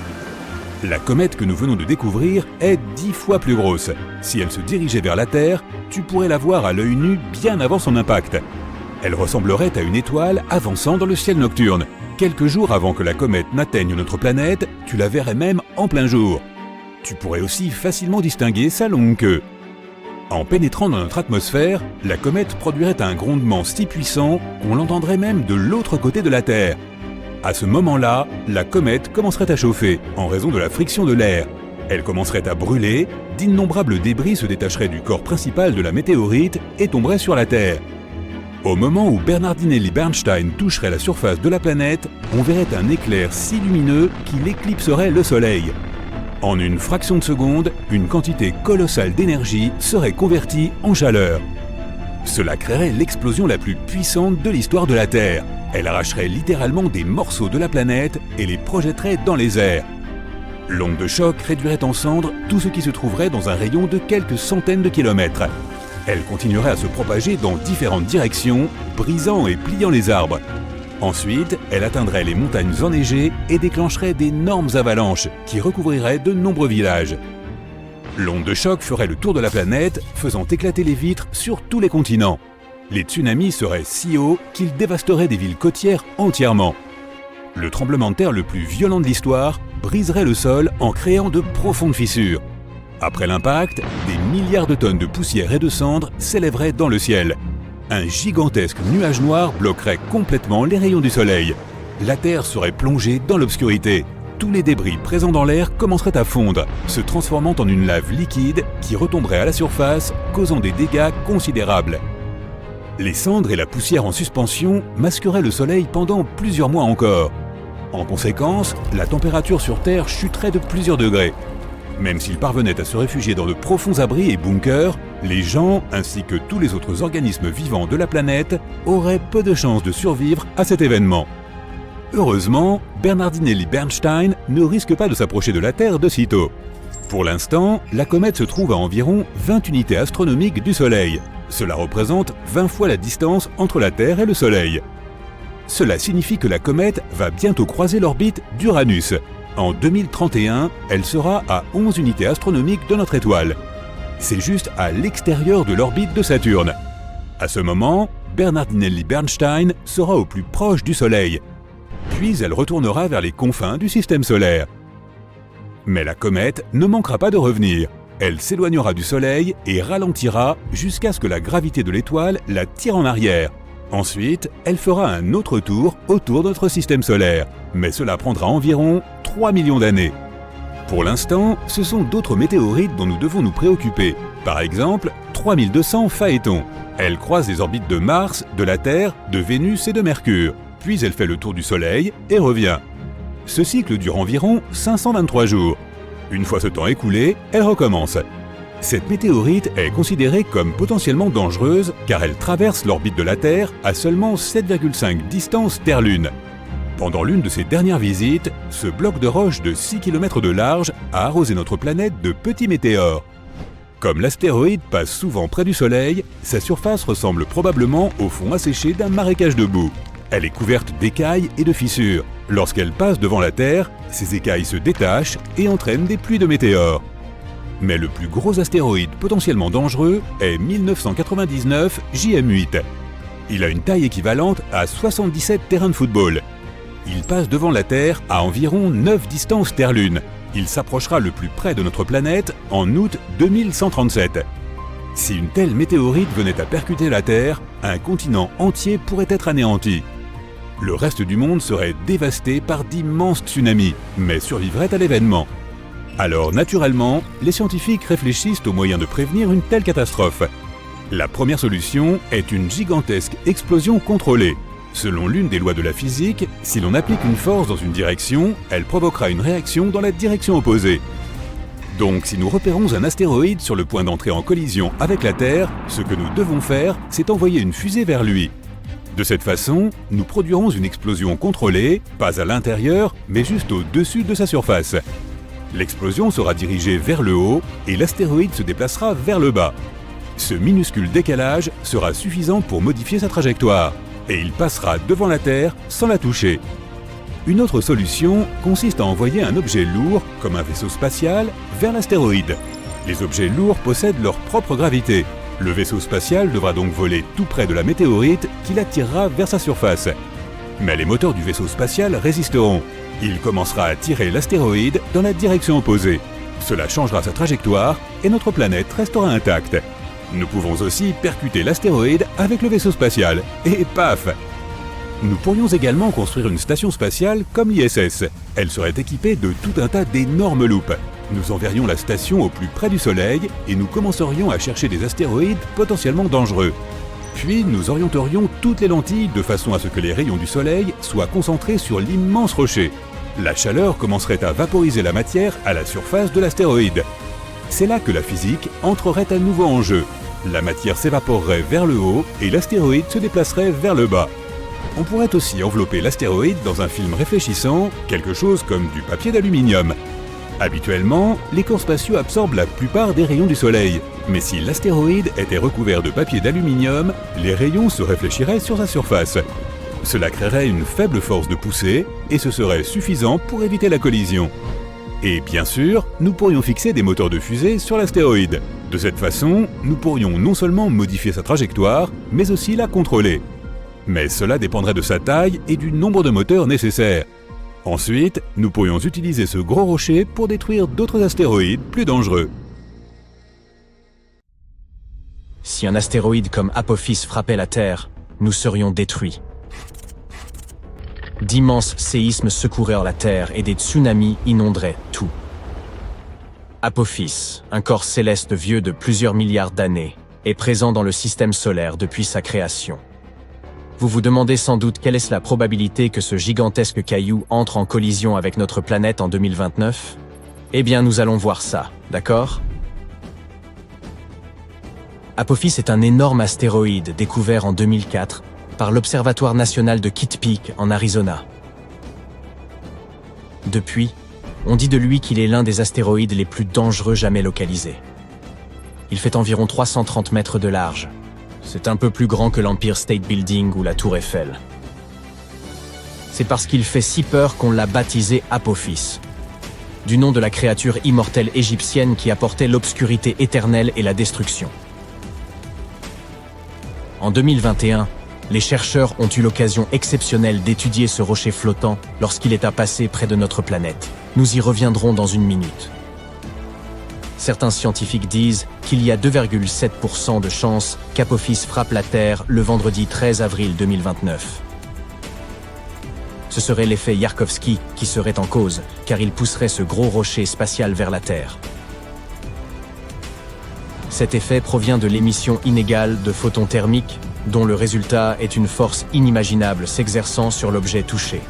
La comète que nous venons de découvrir est 10 fois plus grosse. Si elle se dirigeait vers la Terre, tu pourrais la voir à l'œil nu bien avant son impact. Elle ressemblerait à une étoile avançant dans le ciel nocturne. Quelques jours avant que la comète n'atteigne notre planète, tu la verrais même en plein jour. Tu pourrais aussi facilement distinguer sa longue queue. En pénétrant dans notre atmosphère, la comète produirait un grondement si puissant qu'on l'entendrait même de l'autre côté de la Terre. À ce moment-là, la comète commencerait à chauffer en raison de la friction de l'air. Elle commencerait à brûler, d'innombrables débris se détacheraient du corps principal de la météorite et tomberaient sur la Terre. Au moment où Bernardinelli Bernstein toucherait la surface de la planète, on verrait un éclair si lumineux qu'il éclipserait le Soleil. En une fraction de seconde, une quantité colossale d'énergie serait convertie en chaleur. Cela créerait l'explosion la plus puissante de l'histoire de la Terre. Elle arracherait littéralement des morceaux de la planète et les projetterait dans les airs. L'onde de choc réduirait en cendres tout ce qui se trouverait dans un rayon de quelques centaines de kilomètres. Elle continuerait à se propager dans différentes directions, brisant et pliant les arbres. Ensuite, elle atteindrait les montagnes enneigées et déclencherait d'énormes avalanches qui recouvriraient de nombreux villages. L'onde de choc ferait le tour de la planète, faisant éclater les vitres sur tous les continents. Les tsunamis seraient si hauts qu'ils dévasteraient des villes côtières entièrement. Le tremblement de terre le plus violent de l'histoire briserait le sol en créant de profondes fissures. Après l'impact, des milliards de tonnes de poussière et de cendres s'élèveraient dans le ciel. Un gigantesque nuage noir bloquerait complètement les rayons du soleil. La Terre serait plongée dans l'obscurité. Tous les débris présents dans l'air commenceraient à fondre, se transformant en une lave liquide qui retomberait à la surface, causant des dégâts considérables. Les cendres et la poussière en suspension masqueraient le soleil pendant plusieurs mois encore. En conséquence, la température sur Terre chuterait de plusieurs degrés. Même s'ils parvenaient à se réfugier dans de profonds abris et bunkers, les gens, ainsi que tous les autres organismes vivants de la planète, auraient peu de chances de survivre à cet événement. Heureusement, Bernardinelli Bernstein ne risque pas de s'approcher de la Terre de sitôt. Pour l'instant, la comète se trouve à environ 20 unités astronomiques du Soleil. Cela représente 20 fois la distance entre la Terre et le Soleil. Cela signifie que la comète va bientôt croiser l'orbite d'Uranus. En 2031, elle sera à 11 unités astronomiques de notre étoile. C'est juste à l'extérieur de l'orbite de Saturne. À ce moment, Bernardinelli Bernstein sera au plus proche du Soleil. Puis elle retournera vers les confins du système solaire. Mais la comète ne manquera pas de revenir. Elle s'éloignera du Soleil et ralentira jusqu'à ce que la gravité de l'étoile la tire en arrière. Ensuite, elle fera un autre tour autour de notre système solaire, mais cela prendra environ 3 millions d'années. Pour l'instant, ce sont d'autres météorites dont nous devons nous préoccuper. Par exemple, 3200 Phaéton. Elle croise les orbites de Mars, de la Terre, de Vénus et de Mercure. Puis elle fait le tour du Soleil et revient. Ce cycle dure environ 523 jours. Une fois ce temps écoulé, elle recommence. Cette météorite est considérée comme potentiellement dangereuse car elle traverse l'orbite de la Terre à seulement 7,5 distance Terre-Lune. Pendant l'une de ses dernières visites, ce bloc de roche de 6 km de large a arrosé notre planète de petits météores. Comme l'astéroïde passe souvent près du Soleil, sa surface ressemble probablement au fond asséché d'un marécage de boue. Elle est couverte d'écailles et de fissures. Lorsqu'elle passe devant la Terre, ces écailles se détachent et entraînent des pluies de météores. Mais le plus gros astéroïde potentiellement dangereux est 1999 JM8. Il a une taille équivalente à 77 terrains de football. Il passe devant la Terre à environ 9 distances Terre-Lune. Il s'approchera le plus près de notre planète en août 2137. Si une telle météorite venait à percuter la Terre, un continent entier pourrait être anéanti. Le reste du monde serait dévasté par d'immenses tsunamis, mais survivrait à l'événement. Alors naturellement, les scientifiques réfléchissent aux moyens de prévenir une telle catastrophe. La première solution est une gigantesque explosion contrôlée. Selon l'une des lois de la physique, si l'on applique une force dans une direction, elle provoquera une réaction dans la direction opposée. Donc si nous repérons un astéroïde sur le point d'entrer en collision avec la Terre, ce que nous devons faire, c'est envoyer une fusée vers lui. De cette façon, nous produirons une explosion contrôlée, pas à l'intérieur, mais juste au-dessus de sa surface. L'explosion sera dirigée vers le haut et l'astéroïde se déplacera vers le bas. Ce minuscule décalage sera suffisant pour modifier sa trajectoire et il passera devant la Terre sans la toucher. Une autre solution consiste à envoyer un objet lourd, comme un vaisseau spatial, vers l'astéroïde. Les objets lourds possèdent leur propre gravité. Le vaisseau spatial devra donc voler tout près de la météorite qui l'attirera vers sa surface. Mais les moteurs du vaisseau spatial résisteront. Il commencera à tirer l'astéroïde dans la direction opposée. Cela changera sa trajectoire et notre planète restera intacte. Nous pouvons aussi percuter l'astéroïde avec le vaisseau spatial. Et paf! Nous pourrions également construire une station spatiale comme l'ISS. Elle serait équipée de tout un tas d'énormes loupes. Nous enverrions la station au plus près du Soleil et nous commencerions à chercher des astéroïdes potentiellement dangereux. Puis nous orienterions toutes les lentilles de façon à ce que les rayons du Soleil soient concentrés sur l'immense rocher. La chaleur commencerait à vaporiser la matière à la surface de l'astéroïde. C'est là que la physique entrerait à nouveau en jeu. La matière s'évaporerait vers le haut et l'astéroïde se déplacerait vers le bas. On pourrait aussi envelopper l'astéroïde dans un film réfléchissant, quelque chose comme du papier d'aluminium. Habituellement, les corps spatiaux absorbent la plupart des rayons du Soleil. Mais si l'astéroïde était recouvert de papier d'aluminium, les rayons se réfléchiraient sur sa surface. Cela créerait une faible force de poussée et ce serait suffisant pour éviter la collision. Et bien sûr, nous pourrions fixer des moteurs de fusée sur l'astéroïde. De cette façon, nous pourrions non seulement modifier sa trajectoire, mais aussi la contrôler. Mais cela dépendrait de sa taille et du nombre de moteurs nécessaires. Ensuite, nous pourrions utiliser ce gros rocher pour détruire d'autres astéroïdes plus dangereux.
Si un astéroïde comme Apophis frappait la Terre, nous serions détruits. D'immenses séismes secoueraient la Terre et des tsunamis inonderaient tout. Apophis, un corps céleste vieux de plusieurs milliards d'années, est présent dans le système solaire depuis sa création. Vous vous demandez sans doute quelle est la probabilité que ce gigantesque caillou entre en collision avec notre planète en 2029 ? Eh bien, nous allons voir ça, d'accord ? Apophis est un énorme astéroïde découvert en 2004 par l'Observatoire national de Kitt Peak en Arizona. Depuis, on dit de lui qu'il est l'un des astéroïdes les plus dangereux jamais localisés. Il fait environ 330 mètres de large. C'est un peu plus grand que l'Empire State Building ou la Tour Eiffel. C'est parce qu'il fait si peur qu'on l'a baptisé Apophis, du nom de la créature immortelle égyptienne qui apportait l'obscurité éternelle et la destruction. En 2021, les chercheurs ont eu l'occasion exceptionnelle d'étudier ce rocher flottant lorsqu'il est à passer près de notre planète. Nous y reviendrons dans une minute. Certains scientifiques disent qu'il y a 2,7% de chances qu'Apophis frappe la Terre le vendredi 13 avril 2029. Ce serait l'effet Yarkovsky qui serait en cause, car il pousserait ce gros rocher spatial vers la Terre. Cet effet provient de l'émission inégale de photons thermiques, dont le résultat est une force inimaginable s'exerçant sur l'objet touché.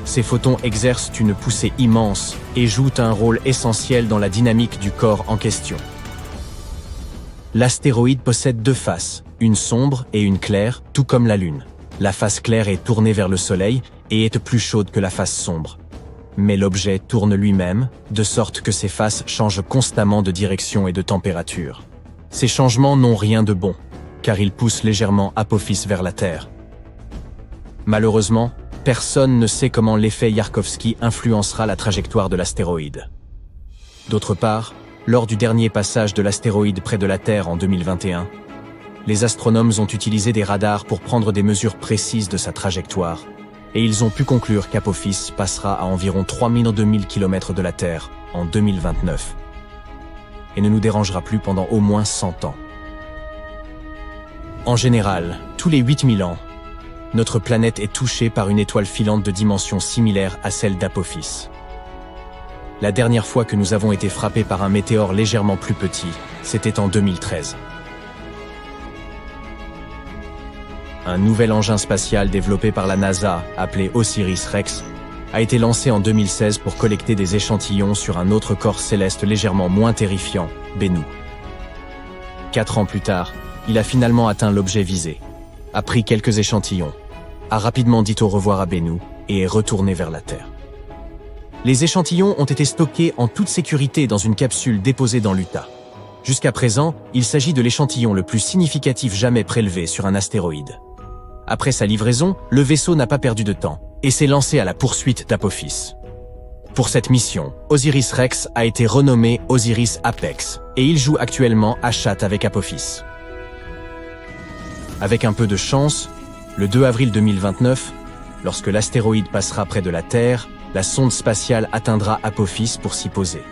Ces photons exercent une poussée immense et jouent un rôle essentiel dans la dynamique du corps en question. L'astéroïde possède deux faces, une sombre et une claire, tout comme la Lune. La face claire est tournée vers le Soleil et est plus chaude que la face sombre. Mais l'objet tourne lui-même, de sorte que ses faces changent constamment de direction et de température. Ces changements n'ont rien de bon, car ils poussent légèrement Apophis vers la Terre. Malheureusement, personne ne sait comment l'effet Yarkovsky influencera la trajectoire de l'astéroïde. D'autre part, lors du dernier passage de l'astéroïde près de la Terre en 2021, les astronomes ont utilisé des radars pour prendre des mesures précises de sa trajectoire, et ils ont pu conclure qu'Apophis passera à environ 3000 km de la Terre en 2029, et ne nous dérangera plus pendant au moins 100 ans. En général, tous les 8000 ans, notre planète est touchée par une étoile filante de dimension similaire à celle d'Apophis. La dernière fois que nous avons été frappés par un météore légèrement plus petit, c'était en 2013. Un nouvel engin spatial développé par la NASA, appelé OSIRIS-REx, a été lancé en 2016 pour collecter des échantillons sur un autre corps céleste légèrement moins terrifiant, Bennu. 4 ans plus tard, il a finalement atteint l'objet visé. a pris quelques échantillons, a rapidement dit au revoir à Bennu et est retourné vers la Terre. Les échantillons ont été stockés en toute sécurité dans une capsule déposée dans l'Utah. Jusqu'à présent, il s'agit de l'échantillon le plus significatif jamais prélevé sur un astéroïde. Après sa livraison, le vaisseau n'a pas perdu de temps et s'est lancé à la poursuite d'Apophis. Pour cette mission, Osiris-Rex a été renommé Osiris-Apex et il joue actuellement à chatte avec Apophis. Avec un peu de chance, le 2 avril 2029, lorsque l'astéroïde passera près de la Terre, la sonde spatiale atteindra Apophis pour s'y poser.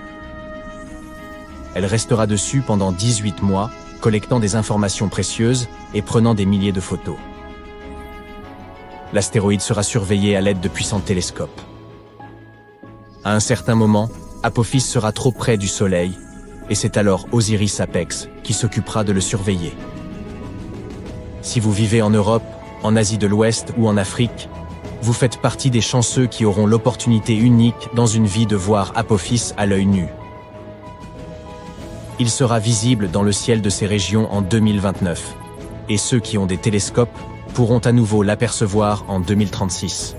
Elle restera dessus pendant 18 mois, collectant des informations précieuses et prenant des milliers de photos. L'astéroïde sera surveillé à l'aide de puissants télescopes. À un certain moment, Apophis sera trop près du Soleil, et c'est alors Osiris-Apex qui s'occupera de le surveiller. Si vous vivez en Europe, en Asie de l'Ouest ou en Afrique, vous faites partie des chanceux qui auront l'opportunité unique dans une vie de voir Apophis à l'œil nu. Il sera visible dans le ciel de ces régions en 2029, et ceux qui ont des télescopes pourront à nouveau l'apercevoir en 2036.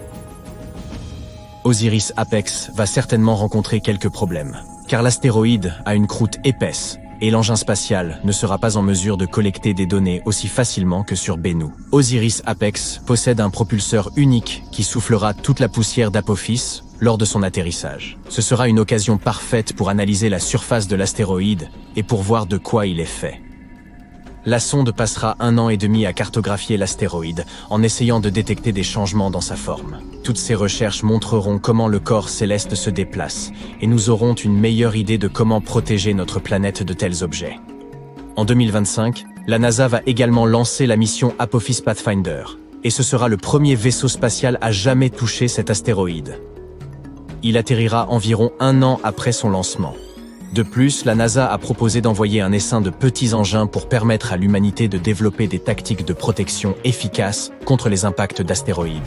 Osiris-Apex va certainement rencontrer quelques problèmes, car l'astéroïde a une croûte épaisse et l'engin spatial ne sera pas en mesure de collecter des données aussi facilement que sur Bennu. Osiris-Apex possède un propulseur unique qui soufflera toute la poussière d'Apophis lors de son atterrissage. Ce sera une occasion parfaite pour analyser la surface de l'astéroïde et pour voir de quoi il est fait. La sonde passera 1 an et demi à cartographier l'astéroïde en essayant de détecter des changements dans sa forme. Toutes ces recherches montreront comment le corps céleste se déplace et nous aurons une meilleure idée de comment protéger notre planète de tels objets. En 2025, la NASA va également lancer la mission Apophis Pathfinder et ce sera le premier vaisseau spatial à jamais toucher cet astéroïde. Il atterrira environ 1 an après son lancement. De plus, la NASA a proposé d'envoyer un essaim de petits engins pour permettre à l'humanité de développer des tactiques de protection efficaces contre les impacts d'astéroïdes.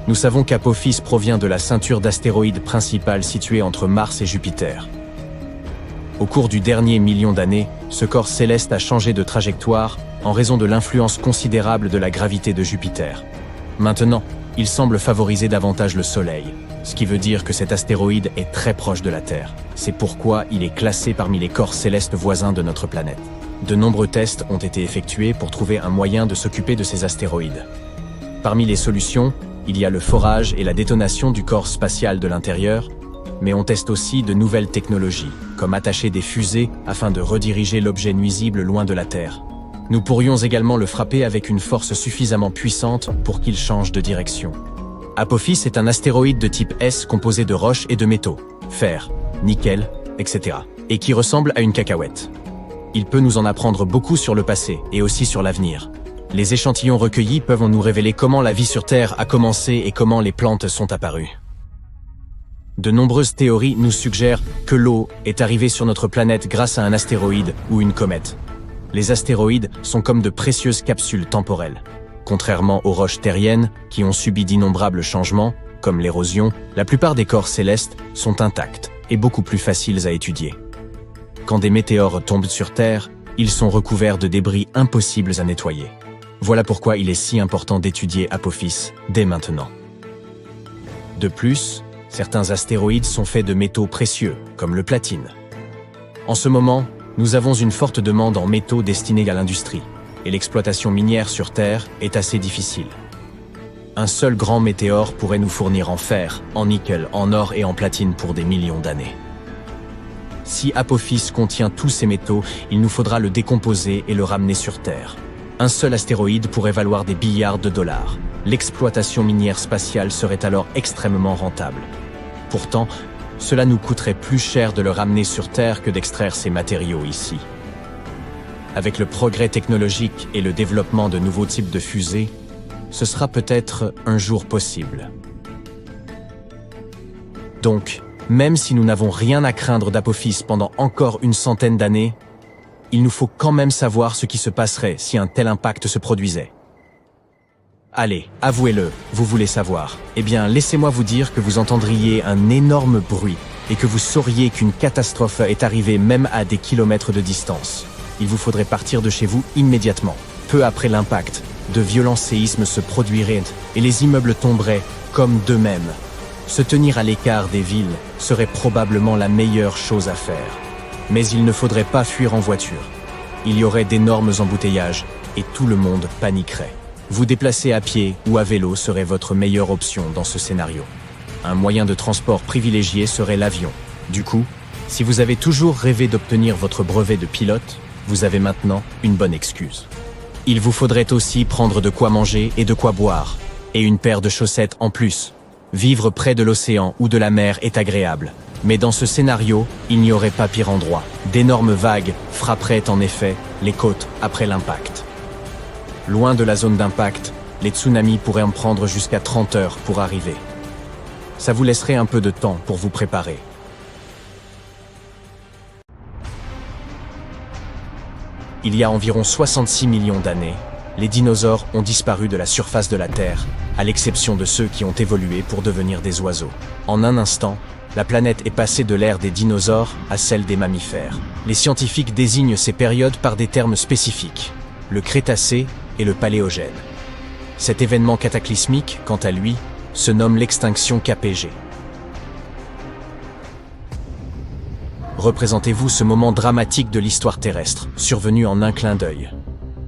Nous savons qu'Apophis provient de la ceinture d'astéroïdes principale située entre Mars et Jupiter. Au cours du dernier million d'années, ce corps céleste a changé de trajectoire en raison de l'influence considérable de la gravité de Jupiter. Maintenant, il semble favoriser davantage le Soleil, ce qui veut dire que cet astéroïde est très proche de la Terre. C'est pourquoi il est classé parmi les corps célestes voisins de notre planète. De nombreux tests ont été effectués pour trouver un moyen de s'occuper de ces astéroïdes. Parmi les solutions, il y a le forage et la détonation du corps spatial de l'intérieur, mais on teste aussi de nouvelles technologies, comme attacher des fusées afin de rediriger l'objet nuisible loin de la Terre. Nous pourrions également le frapper avec une force suffisamment puissante pour qu'il change de direction. Apophis est un astéroïde de type S composé de roches et de métaux, fer, nickel, etc., et qui ressemble à une cacahuète. Il peut nous en apprendre beaucoup sur le passé et aussi sur l'avenir. Les échantillons recueillis peuvent nous révéler comment la vie sur Terre a commencé et comment les plantes sont apparues. De nombreuses théories nous suggèrent que l'eau est arrivée sur notre planète grâce à un astéroïde ou une comète. Les astéroïdes sont comme de précieuses capsules temporelles. Contrairement aux roches terriennes, qui ont subi d'innombrables changements, comme l'érosion, la plupart des corps célestes sont intacts et beaucoup plus faciles à étudier. Quand des météores tombent sur Terre, ils sont recouverts de débris impossibles à nettoyer. Voilà pourquoi il est si important d'étudier Apophis dès maintenant. De plus, certains astéroïdes sont faits de métaux précieux, comme le platine. En ce moment, nous avons une forte demande en métaux destinés à l'industrie, et l'exploitation minière sur Terre est assez difficile. Un seul grand météore pourrait nous fournir en fer, en nickel, en or et en platine pour des millions d'années. Si Apophis contient tous ces métaux, il nous faudra le décomposer et le ramener sur Terre. Un seul astéroïde pourrait valoir des milliards de dollars. L'exploitation minière spatiale serait alors extrêmement rentable. Pourtant, cela nous coûterait plus cher de le ramener sur Terre que d'extraire ces matériaux ici. Avec le progrès technologique et le développement de nouveaux types de fusées, ce sera peut-être un jour possible. Donc, même si nous n'avons rien à craindre d'Apophis pendant encore une centaine d'années, il nous faut quand même savoir ce qui se passerait si un tel impact se produisait. Allez, avouez-le, vous voulez savoir. Eh bien, laissez-moi vous dire que vous entendriez un énorme bruit et que vous sauriez qu'une catastrophe est arrivée même à des kilomètres de distance. Il vous faudrait partir de chez vous immédiatement. Peu après l'impact, de violents séismes se produiraient et les immeubles tomberaient comme d'eux-mêmes. Se tenir à l'écart des villes serait probablement la meilleure chose à faire. Mais il ne faudrait pas fuir en voiture. Il y aurait d'énormes embouteillages et tout le monde paniquerait. Vous déplacer à pied ou à vélo serait votre meilleure option dans ce scénario. Un moyen de transport privilégié serait l'avion. Du coup, si vous avez toujours rêvé d'obtenir votre brevet de pilote, vous avez maintenant une bonne excuse. Il vous faudrait aussi prendre de quoi manger et de quoi boire, et une paire de chaussettes en plus. Vivre près de l'océan ou de la mer est agréable, mais dans ce scénario, il n'y aurait pas pire endroit. D'énormes vagues frapperaient en effet les côtes après l'impact. Loin de la zone d'impact, les tsunamis pourraient en prendre jusqu'à 30 heures pour arriver. Ça vous laisserait un peu de temps pour vous préparer. Il y a environ 66 millions d'années, les dinosaures ont disparu de la surface de la Terre, à l'exception de ceux qui ont évolué pour devenir des oiseaux. En un instant, la planète est passée de l'ère des dinosaures à celle des mammifères. Les scientifiques désignent ces périodes par des termes spécifiques, le Crétacé et le Paléogène. Cet événement cataclysmique, quant à lui, se nomme l'extinction KPG. Représentez-vous ce moment dramatique de l'histoire terrestre, survenu en un clin d'œil.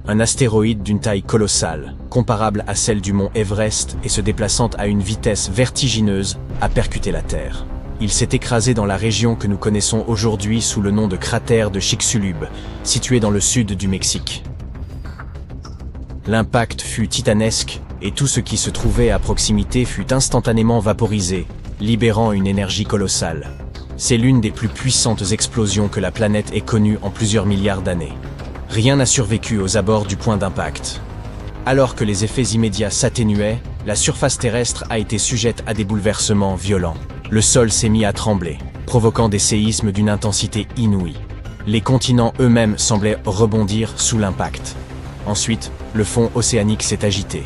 Un astéroïde d'une taille colossale, comparable à celle du mont Everest et se déplaçant à une vitesse vertigineuse, a percuté la Terre. Il s'est écrasé dans la région que nous connaissons aujourd'hui sous le nom de cratère de Chicxulub, situé dans le sud du Mexique. L'impact fut titanesque et tout ce qui se trouvait à proximité fut instantanément vaporisé, libérant une énergie colossale. C'est l'une des plus puissantes explosions que la planète ait connues en plusieurs milliards d'années. Rien n'a survécu aux abords du point d'impact. Alors que les effets immédiats s'atténuaient, la surface terrestre a été sujette à des bouleversements violents. Le sol s'est mis à trembler, provoquant des séismes d'une intensité inouïe. Les continents eux-mêmes semblaient rebondir sous l'impact. Ensuite, le fond océanique s'est agité,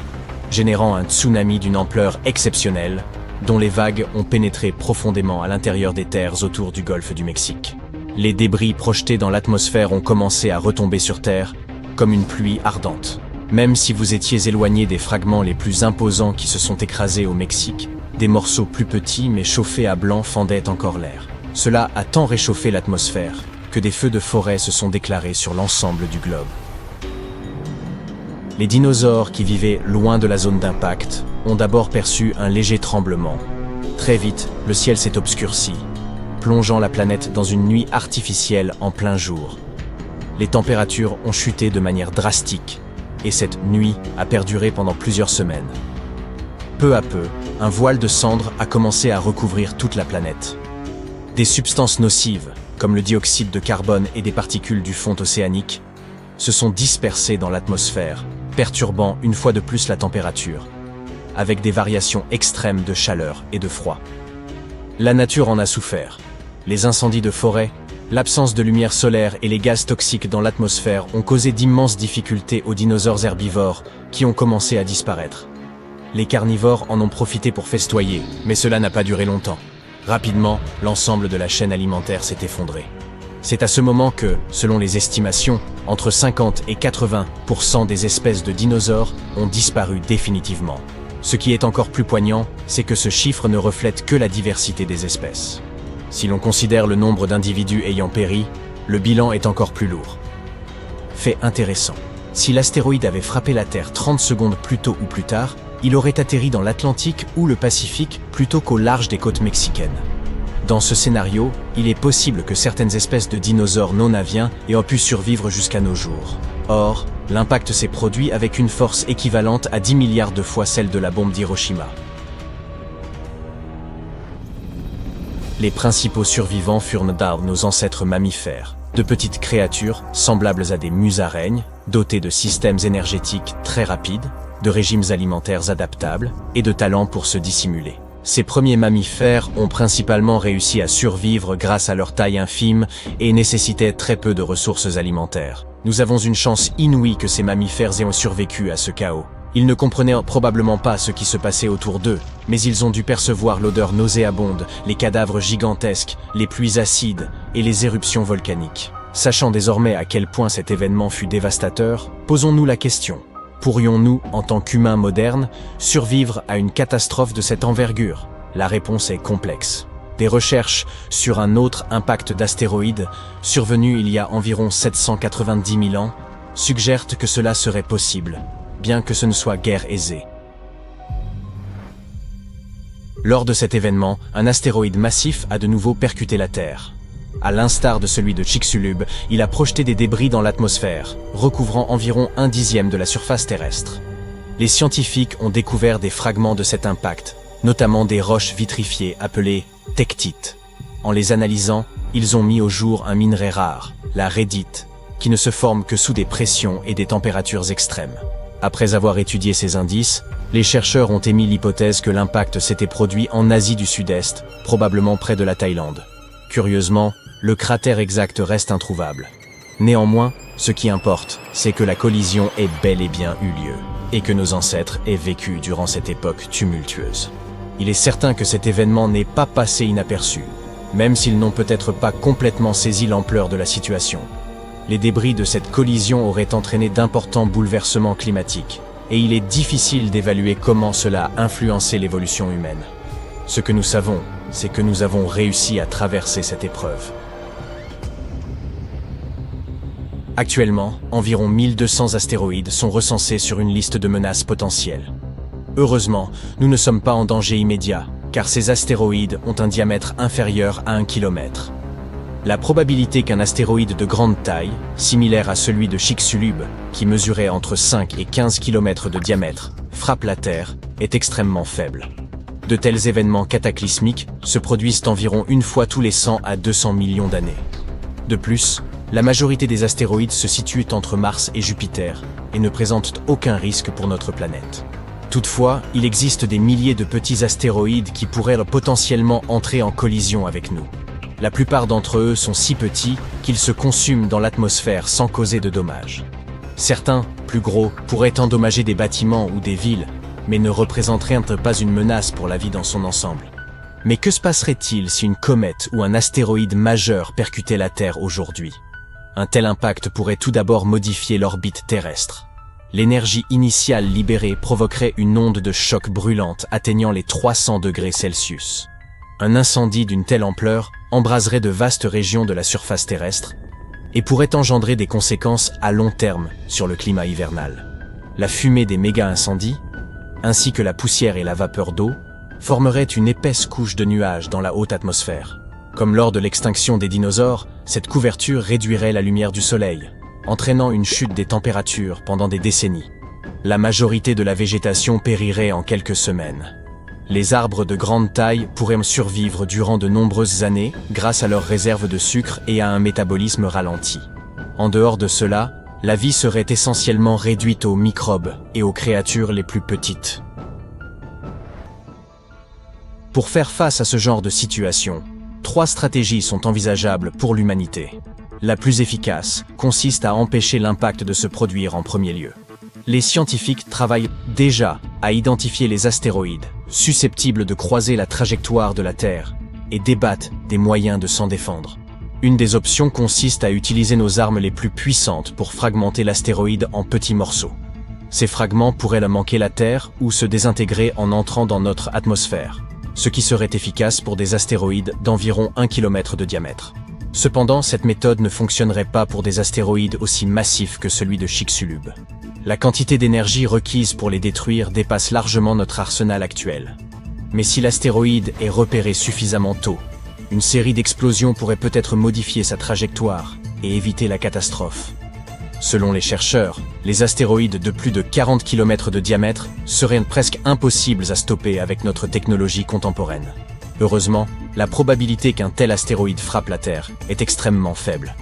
générant un tsunami d'une ampleur exceptionnelle, dont les vagues ont pénétré profondément à l'intérieur des terres autour du golfe du Mexique. Les débris projetés dans l'atmosphère ont commencé à retomber sur Terre, comme une pluie ardente. Même si vous étiez éloigné des fragments les plus imposants qui se sont écrasés au Mexique, des morceaux plus petits mais chauffés à blanc fendaient encore l'air. Cela a tant réchauffé l'atmosphère que des feux de forêt se sont déclarés sur l'ensemble du globe. Les dinosaures qui vivaient loin de la zone d'impact ont d'abord perçu un léger tremblement. Très vite, le ciel s'est obscurci, plongeant la planète dans une nuit artificielle en plein jour. Les températures ont chuté de manière drastique, et cette nuit a perduré pendant plusieurs semaines. Peu à peu, un voile de cendres a commencé à recouvrir toute la planète. Des substances nocives, comme le dioxyde de carbone et des particules du fond océanique, se sont dispersées dans l'atmosphère, perturbant une fois de plus la température, avec des variations extrêmes de chaleur et de froid. La nature en a souffert. Les incendies de forêt, l'absence de lumière solaire et les gaz toxiques dans l'atmosphère ont causé d'immenses difficultés aux dinosaures herbivores qui ont commencé à disparaître. Les carnivores en ont profité pour festoyer, mais cela n'a pas duré longtemps. Rapidement, l'ensemble de la chaîne alimentaire s'est effondré. C'est à ce moment que, selon les estimations, entre 50 et 80% des espèces de dinosaures ont disparu définitivement. Ce qui est encore plus poignant, c'est que ce chiffre ne reflète que la diversité des espèces. Si l'on considère le nombre d'individus ayant péri, le bilan est encore plus lourd. Fait intéressant. Si l'astéroïde avait frappé la Terre 30 secondes plus tôt ou plus tard, il aurait atterri dans l'Atlantique ou le Pacifique plutôt qu'au large des côtes mexicaines. Dans ce scénario, il est possible que certaines espèces de dinosaures non aviens aient pu survivre jusqu'à nos jours. Or, l'impact s'est produit avec une force équivalente à 10 milliards de fois celle de la bombe d'Hiroshima. Les principaux survivants furent nos ancêtres mammifères, de petites créatures semblables à des musaraignes, dotées de systèmes énergétiques très rapides, de régimes alimentaires adaptables et de talents pour se dissimuler. Ces premiers mammifères ont principalement réussi à survivre grâce à leur taille infime et nécessitaient très peu de ressources alimentaires. Nous avons une chance inouïe que ces mammifères aient survécu à ce chaos. Ils ne comprenaient probablement pas ce qui se passait autour d'eux, mais ils ont dû percevoir l'odeur nauséabonde, les cadavres gigantesques, les pluies acides et les éruptions volcaniques. Sachant désormais à quel point cet événement fut dévastateur, posons-nous la question. Pourrions-nous, en tant qu'humains modernes, survivre à une catastrophe de cette envergure? La réponse est complexe. Des recherches sur un autre impact d'astéroïdes, survenu il y a environ 790 000 ans, suggèrent que cela serait possible, bien que ce ne soit guère aisé. Lors de cet événement, un astéroïde massif a de nouveau percuté la Terre. À l'instar de celui de Chicxulub, il a projeté des débris dans l'atmosphère, recouvrant environ 1/10 de la surface terrestre. Les scientifiques ont découvert des fragments de cet impact, notamment des roches vitrifiées appelées tectites. En les analysant, ils ont mis au jour un minerai rare, la rhédite, qui ne se forme que sous des pressions et des températures extrêmes. Après avoir étudié ces indices, les chercheurs ont émis l'hypothèse que l'impact s'était produit en Asie du Sud-Est, probablement près de la Thaïlande. Curieusement, le cratère exact reste introuvable. Néanmoins, ce qui importe, c'est que la collision ait bel et bien eu lieu, et que nos ancêtres aient vécu durant cette époque tumultueuse. Il est certain que cet événement n'est pas passé inaperçu, même s'ils n'ont peut-être pas complètement saisi l'ampleur de la situation. Les débris de cette collision auraient entraîné d'importants bouleversements climatiques, et il est difficile d'évaluer comment cela a influencé l'évolution humaine. Ce que nous savons, c'est que nous avons réussi à traverser cette épreuve. Actuellement, environ 1200 astéroïdes sont recensés sur une liste de menaces potentielles. Heureusement, nous ne sommes pas en danger immédiat, car ces astéroïdes ont un diamètre inférieur à 1 km. La probabilité qu'un astéroïde de grande taille, similaire à celui de Chicxulub, qui mesurait entre 5 et 15 km de diamètre, frappe la Terre, est extrêmement faible. De tels événements cataclysmiques se produisent environ une fois tous les 100 à 200 millions d'années. De plus, la majorité des astéroïdes se situent entre Mars et Jupiter et ne présentent aucun risque pour notre planète. Toutefois, il existe des milliers de petits astéroïdes qui pourraient potentiellement entrer en collision avec nous. La plupart d'entre eux sont si petits qu'ils se consument dans l'atmosphère sans causer de dommages. Certains, plus gros, pourraient endommager des bâtiments ou des villes, mais ne représenteraient pas une menace pour la vie dans son ensemble. Mais que se passerait-il si une comète ou un astéroïde majeur percutait la Terre aujourd'hui? Un tel impact pourrait tout d'abord modifier l'orbite terrestre. L'énergie initiale libérée provoquerait une onde de choc brûlante atteignant les 300 degrés Celsius. Un incendie d'une telle ampleur embraserait de vastes régions de la surface terrestre et pourrait engendrer des conséquences à long terme sur le climat hivernal. La fumée des méga-incendies, ainsi que la poussière et la vapeur d'eau, formeraient une épaisse couche de nuages dans la haute atmosphère. Comme lors de l'extinction des dinosaures, cette couverture réduirait la lumière du soleil, entraînant une chute des températures pendant des décennies. La majorité de la végétation périrait en quelques semaines. Les arbres de grande taille pourraient survivre durant de nombreuses années grâce à leurs réserves de sucre et à un métabolisme ralenti. En dehors de cela, la vie serait essentiellement réduite aux microbes et aux créatures les plus petites. Pour faire face à ce genre de situation, 3 stratégies sont envisageables pour l'humanité. La plus efficace consiste à empêcher l'impact de se produire en premier lieu. Les scientifiques travaillent déjà à identifier les astéroïdes susceptibles de croiser la trajectoire de la Terre et débattent des moyens de s'en défendre. Une des options consiste à utiliser nos armes les plus puissantes pour fragmenter l'astéroïde en petits morceaux. Ces fragments pourraient manquer la Terre ou se désintégrer en entrant dans notre atmosphère, ce qui serait efficace pour des astéroïdes d'environ 1 km de diamètre. Cependant, cette méthode ne fonctionnerait pas pour des astéroïdes aussi massifs que celui de Chicxulub. La quantité d'énergie requise pour les détruire dépasse largement notre arsenal actuel. Mais si l'astéroïde est repéré suffisamment tôt, une série d'explosions pourrait peut-être modifier sa trajectoire et éviter la catastrophe. Selon les chercheurs, les astéroïdes de plus de 40 km de diamètre seraient presque impossibles à stopper avec notre technologie contemporaine. Heureusement, la probabilité qu'un tel astéroïde frappe la Terre est extrêmement faible.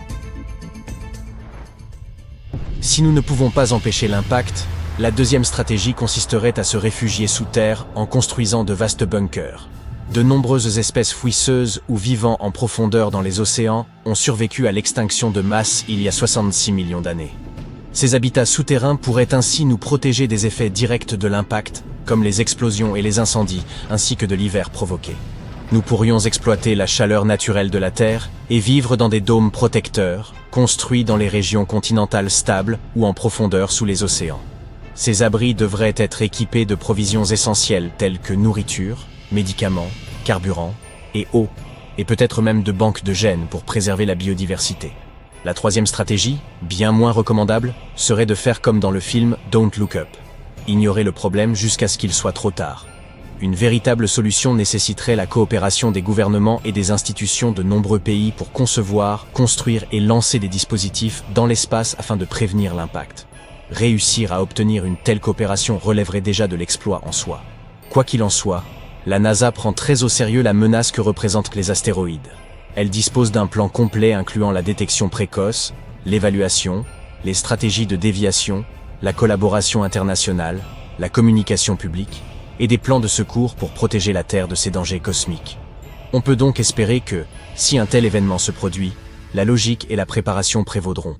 Si nous ne pouvons pas empêcher l'impact, la deuxième stratégie consisterait à se réfugier sous terre en construisant de vastes bunkers. De nombreuses espèces fouisseuses ou vivant en profondeur dans les océans ont survécu à l'extinction de masse il y a 66 millions d'années. Ces habitats souterrains pourraient ainsi nous protéger des effets directs de l'impact, comme les explosions et les incendies, ainsi que de l'hiver provoqué. Nous pourrions exploiter la chaleur naturelle de la Terre et vivre dans des dômes protecteurs, construits dans les régions continentales stables ou en profondeur sous les océans. Ces abris devraient être équipés de provisions essentielles telles que nourriture, médicaments, carburant et eau, et peut-être même de banques de gènes pour préserver la biodiversité. La troisième stratégie, bien moins recommandable, serait de faire comme dans le film Don't Look Up. Ignorer le problème jusqu'à ce qu'il soit trop tard. Une véritable solution nécessiterait la coopération des gouvernements et des institutions de nombreux pays pour concevoir, construire et lancer des dispositifs dans l'espace afin de prévenir l'impact. Réussir à obtenir une telle coopération relèverait déjà de l'exploit en soi. Quoi qu'il en soit, la NASA prend très au sérieux la menace que représentent les astéroïdes. Elle dispose d'un plan complet incluant la détection précoce, l'évaluation, les stratégies de déviation, la collaboration internationale, la communication publique, et des plans de secours pour protéger la Terre de ces dangers cosmiques. On peut donc espérer que, si un tel événement se produit, la logique et la préparation prévaudront.